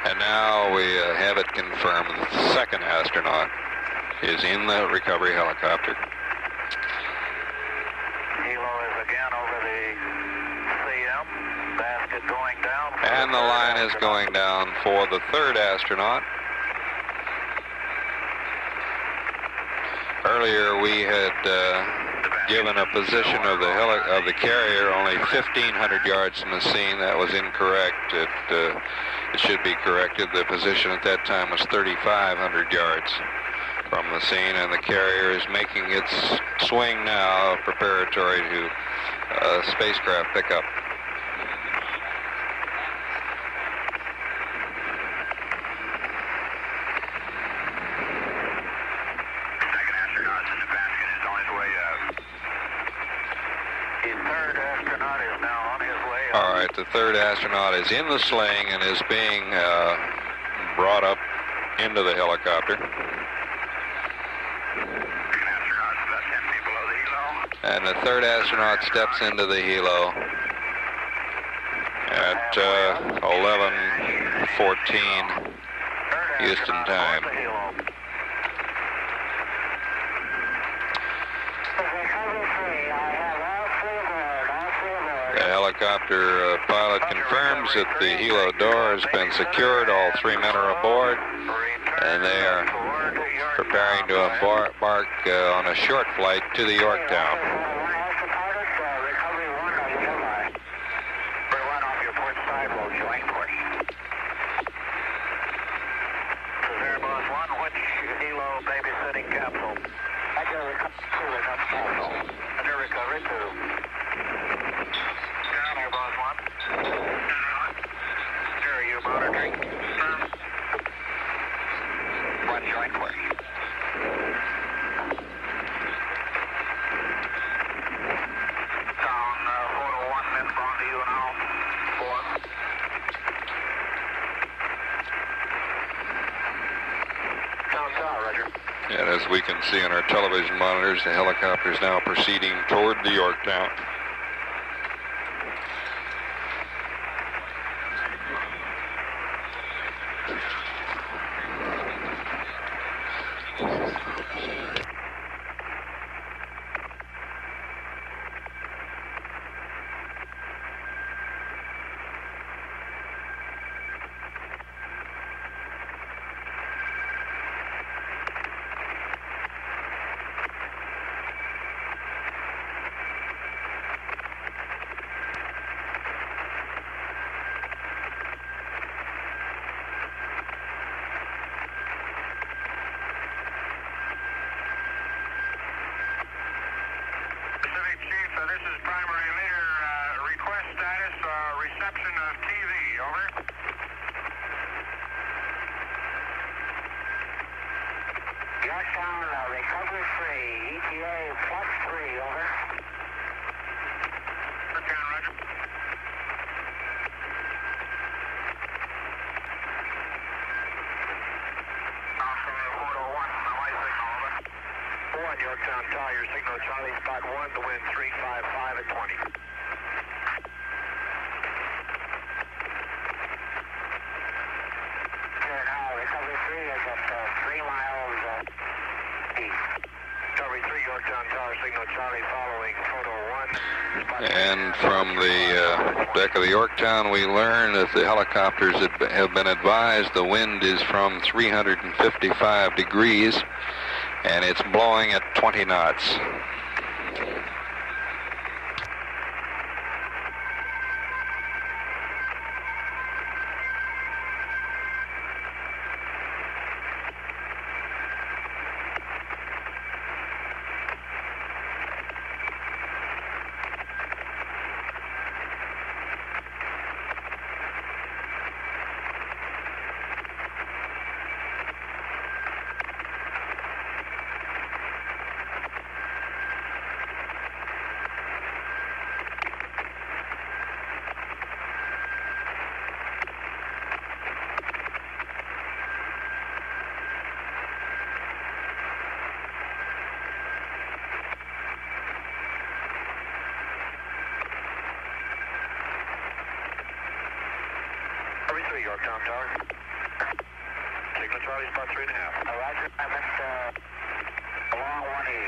And now we have it confirmed that the second astronaut is in the recovery helicopter. Hilo is again over the CM. Basket going down. And the line is going down for the third astronaut. Earlier we had given a position of the carrier only 1,500 yards from the scene. That was incorrect. It should be corrected. The position at that time was 3,500 yards from the scene, and the carrier is making its swing now, preparatory to spacecraft pickup. Second astronaut in the basket is on his way up. The third astronaut is now on his way up. All right, the third astronaut is in the sling and is being brought up into the helicopter. And the third astronaut steps into the helo at 11:14 Houston time. The helicopter pilot confirms that the helo door has been secured. All 3 men are aboard, and they are preparing to embark on a short flight to the Yorktown. Babysitting capsule. Under recovery 2. Down here, boss 1. Here, are you monitoring? One joint clear. Down, photo 1 inbound to you now. 4. Down tower, Roger. And as we can see on our television monitors, the helicopter is now proceeding toward the Yorktown. This is primary leader. Request status, reception of TV. Over. Yorktown, recovery free. ETA +3. Over. Yorktown, Roger. Photo 1, my signal. Over. 1 Yorktown Tower, your signal Charlie, spot 1, the wind 355 at 20. Here now, recovery 3 is at 3 miles east. Recovery 3, Yorktown Tower, signal Charlie, following photo 1. And from the deck of the Yorktown, we learn that the helicopters have been advised the wind is from 355 degrees. And it's blowing at 20 knots. Yorktown Tower. Signal Charlie's about 3.5. Roger, I missed along 1E.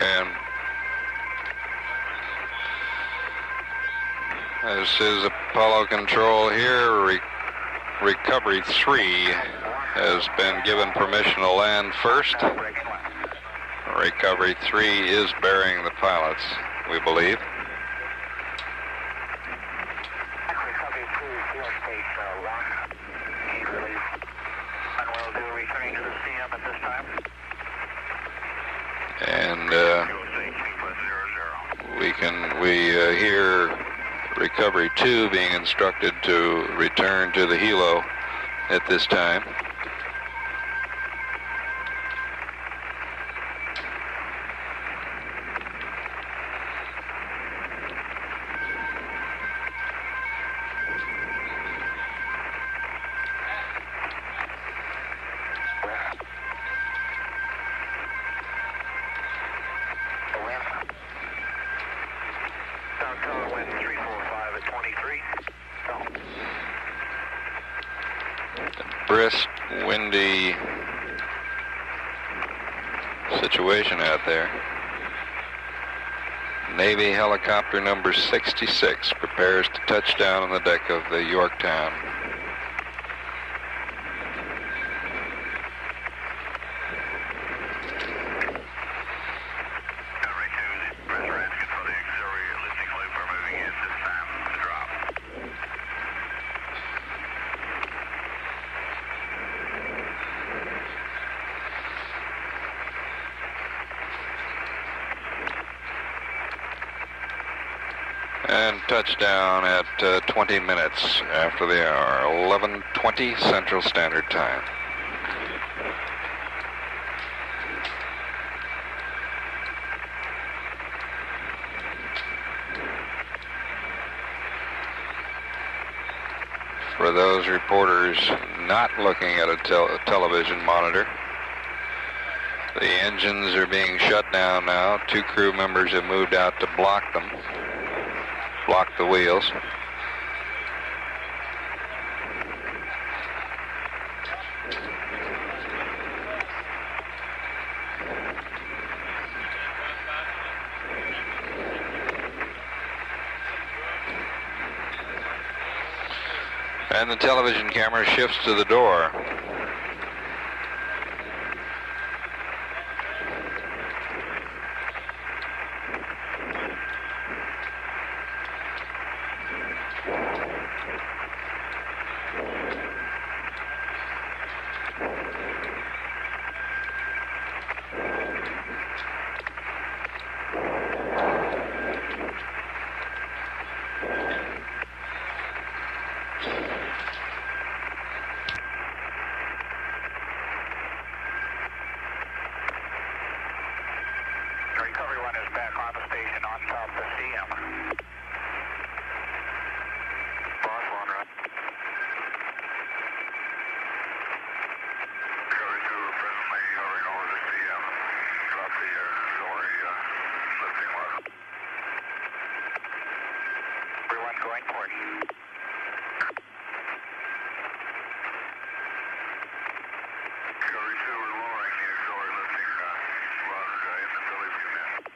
And this is Apollo Control here. Recovery 3 has been given permission to land first. Recovery 3 is bearing the pilots, we believe. Recovery 2 is field stage 1. Heat release. Unwell 2 returning to the CM at this time. And we hear Recovery 2 being instructed to return to the helo at this time. Brisk, windy situation out there. Navy helicopter number 66 prepares to touch down on the deck of the Yorktown. And touchdown at 20 minutes after the hour, 11:20 Central Standard Time. For those reporters not looking at a television monitor, the engines are being shut down now. 2 crew members have moved out to block them. Block the wheels. And the television camera shifts to the door. Recovery 1 is back on the station on top of the CM. Boss 1, run. Recovery 2 presently hovering over the CM. Drop the auxiliary lifting lever. Everyone going port. Recovery 2, we're lowering the auxiliary lifting lever in the belly of the unit.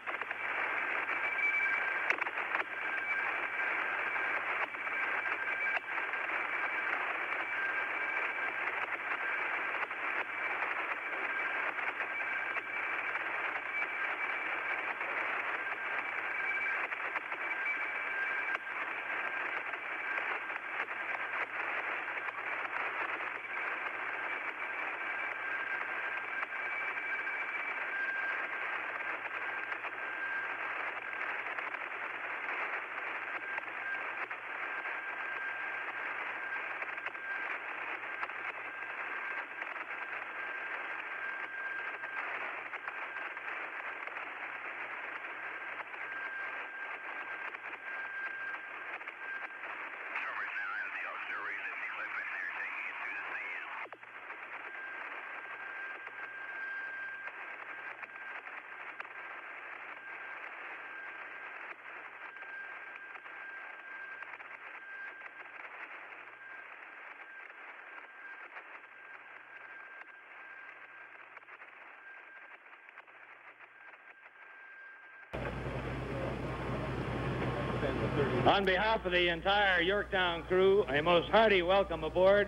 On behalf of the entire Yorktown crew, a most hearty welcome aboard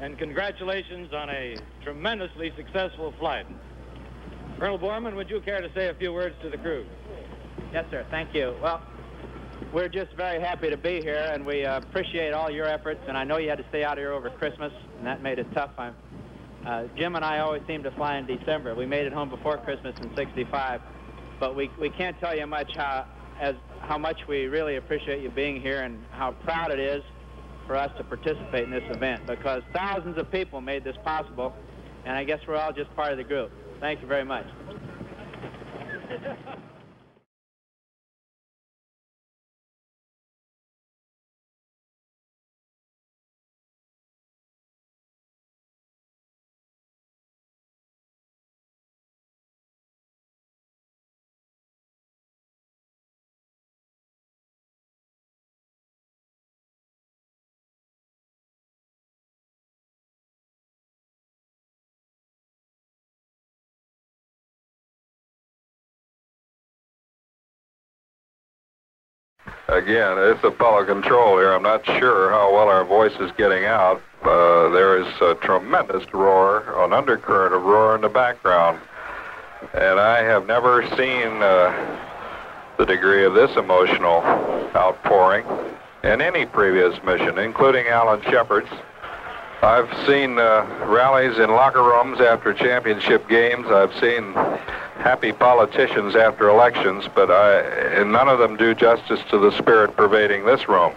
and congratulations on a tremendously successful flight. Colonel Borman, would you care to say a few words to the crew? Yes, sir. Thank you. Well, we're just very happy to be here, and we appreciate all your efforts, and I know you had to stay out here over Christmas, and that made it tough. Jim and I always seem to fly in December. We made it home before Christmas in '65, but we can't tell you much how much we really appreciate you being here and how proud it is for us to participate in this event, because thousands of people made this possible, and I guess we're all just part of the group. Thank you very much. Again, it's Apollo Control here. I'm not sure how well our voice is getting out. There is a tremendous roar, an undercurrent of roar in the background. And I have never seen the degree of this emotional outpouring in any previous mission, including Alan Shepard's. I've seen rallies in locker rooms after championship games. I've seen happy politicians after elections, but none of them do justice to the spirit pervading this room.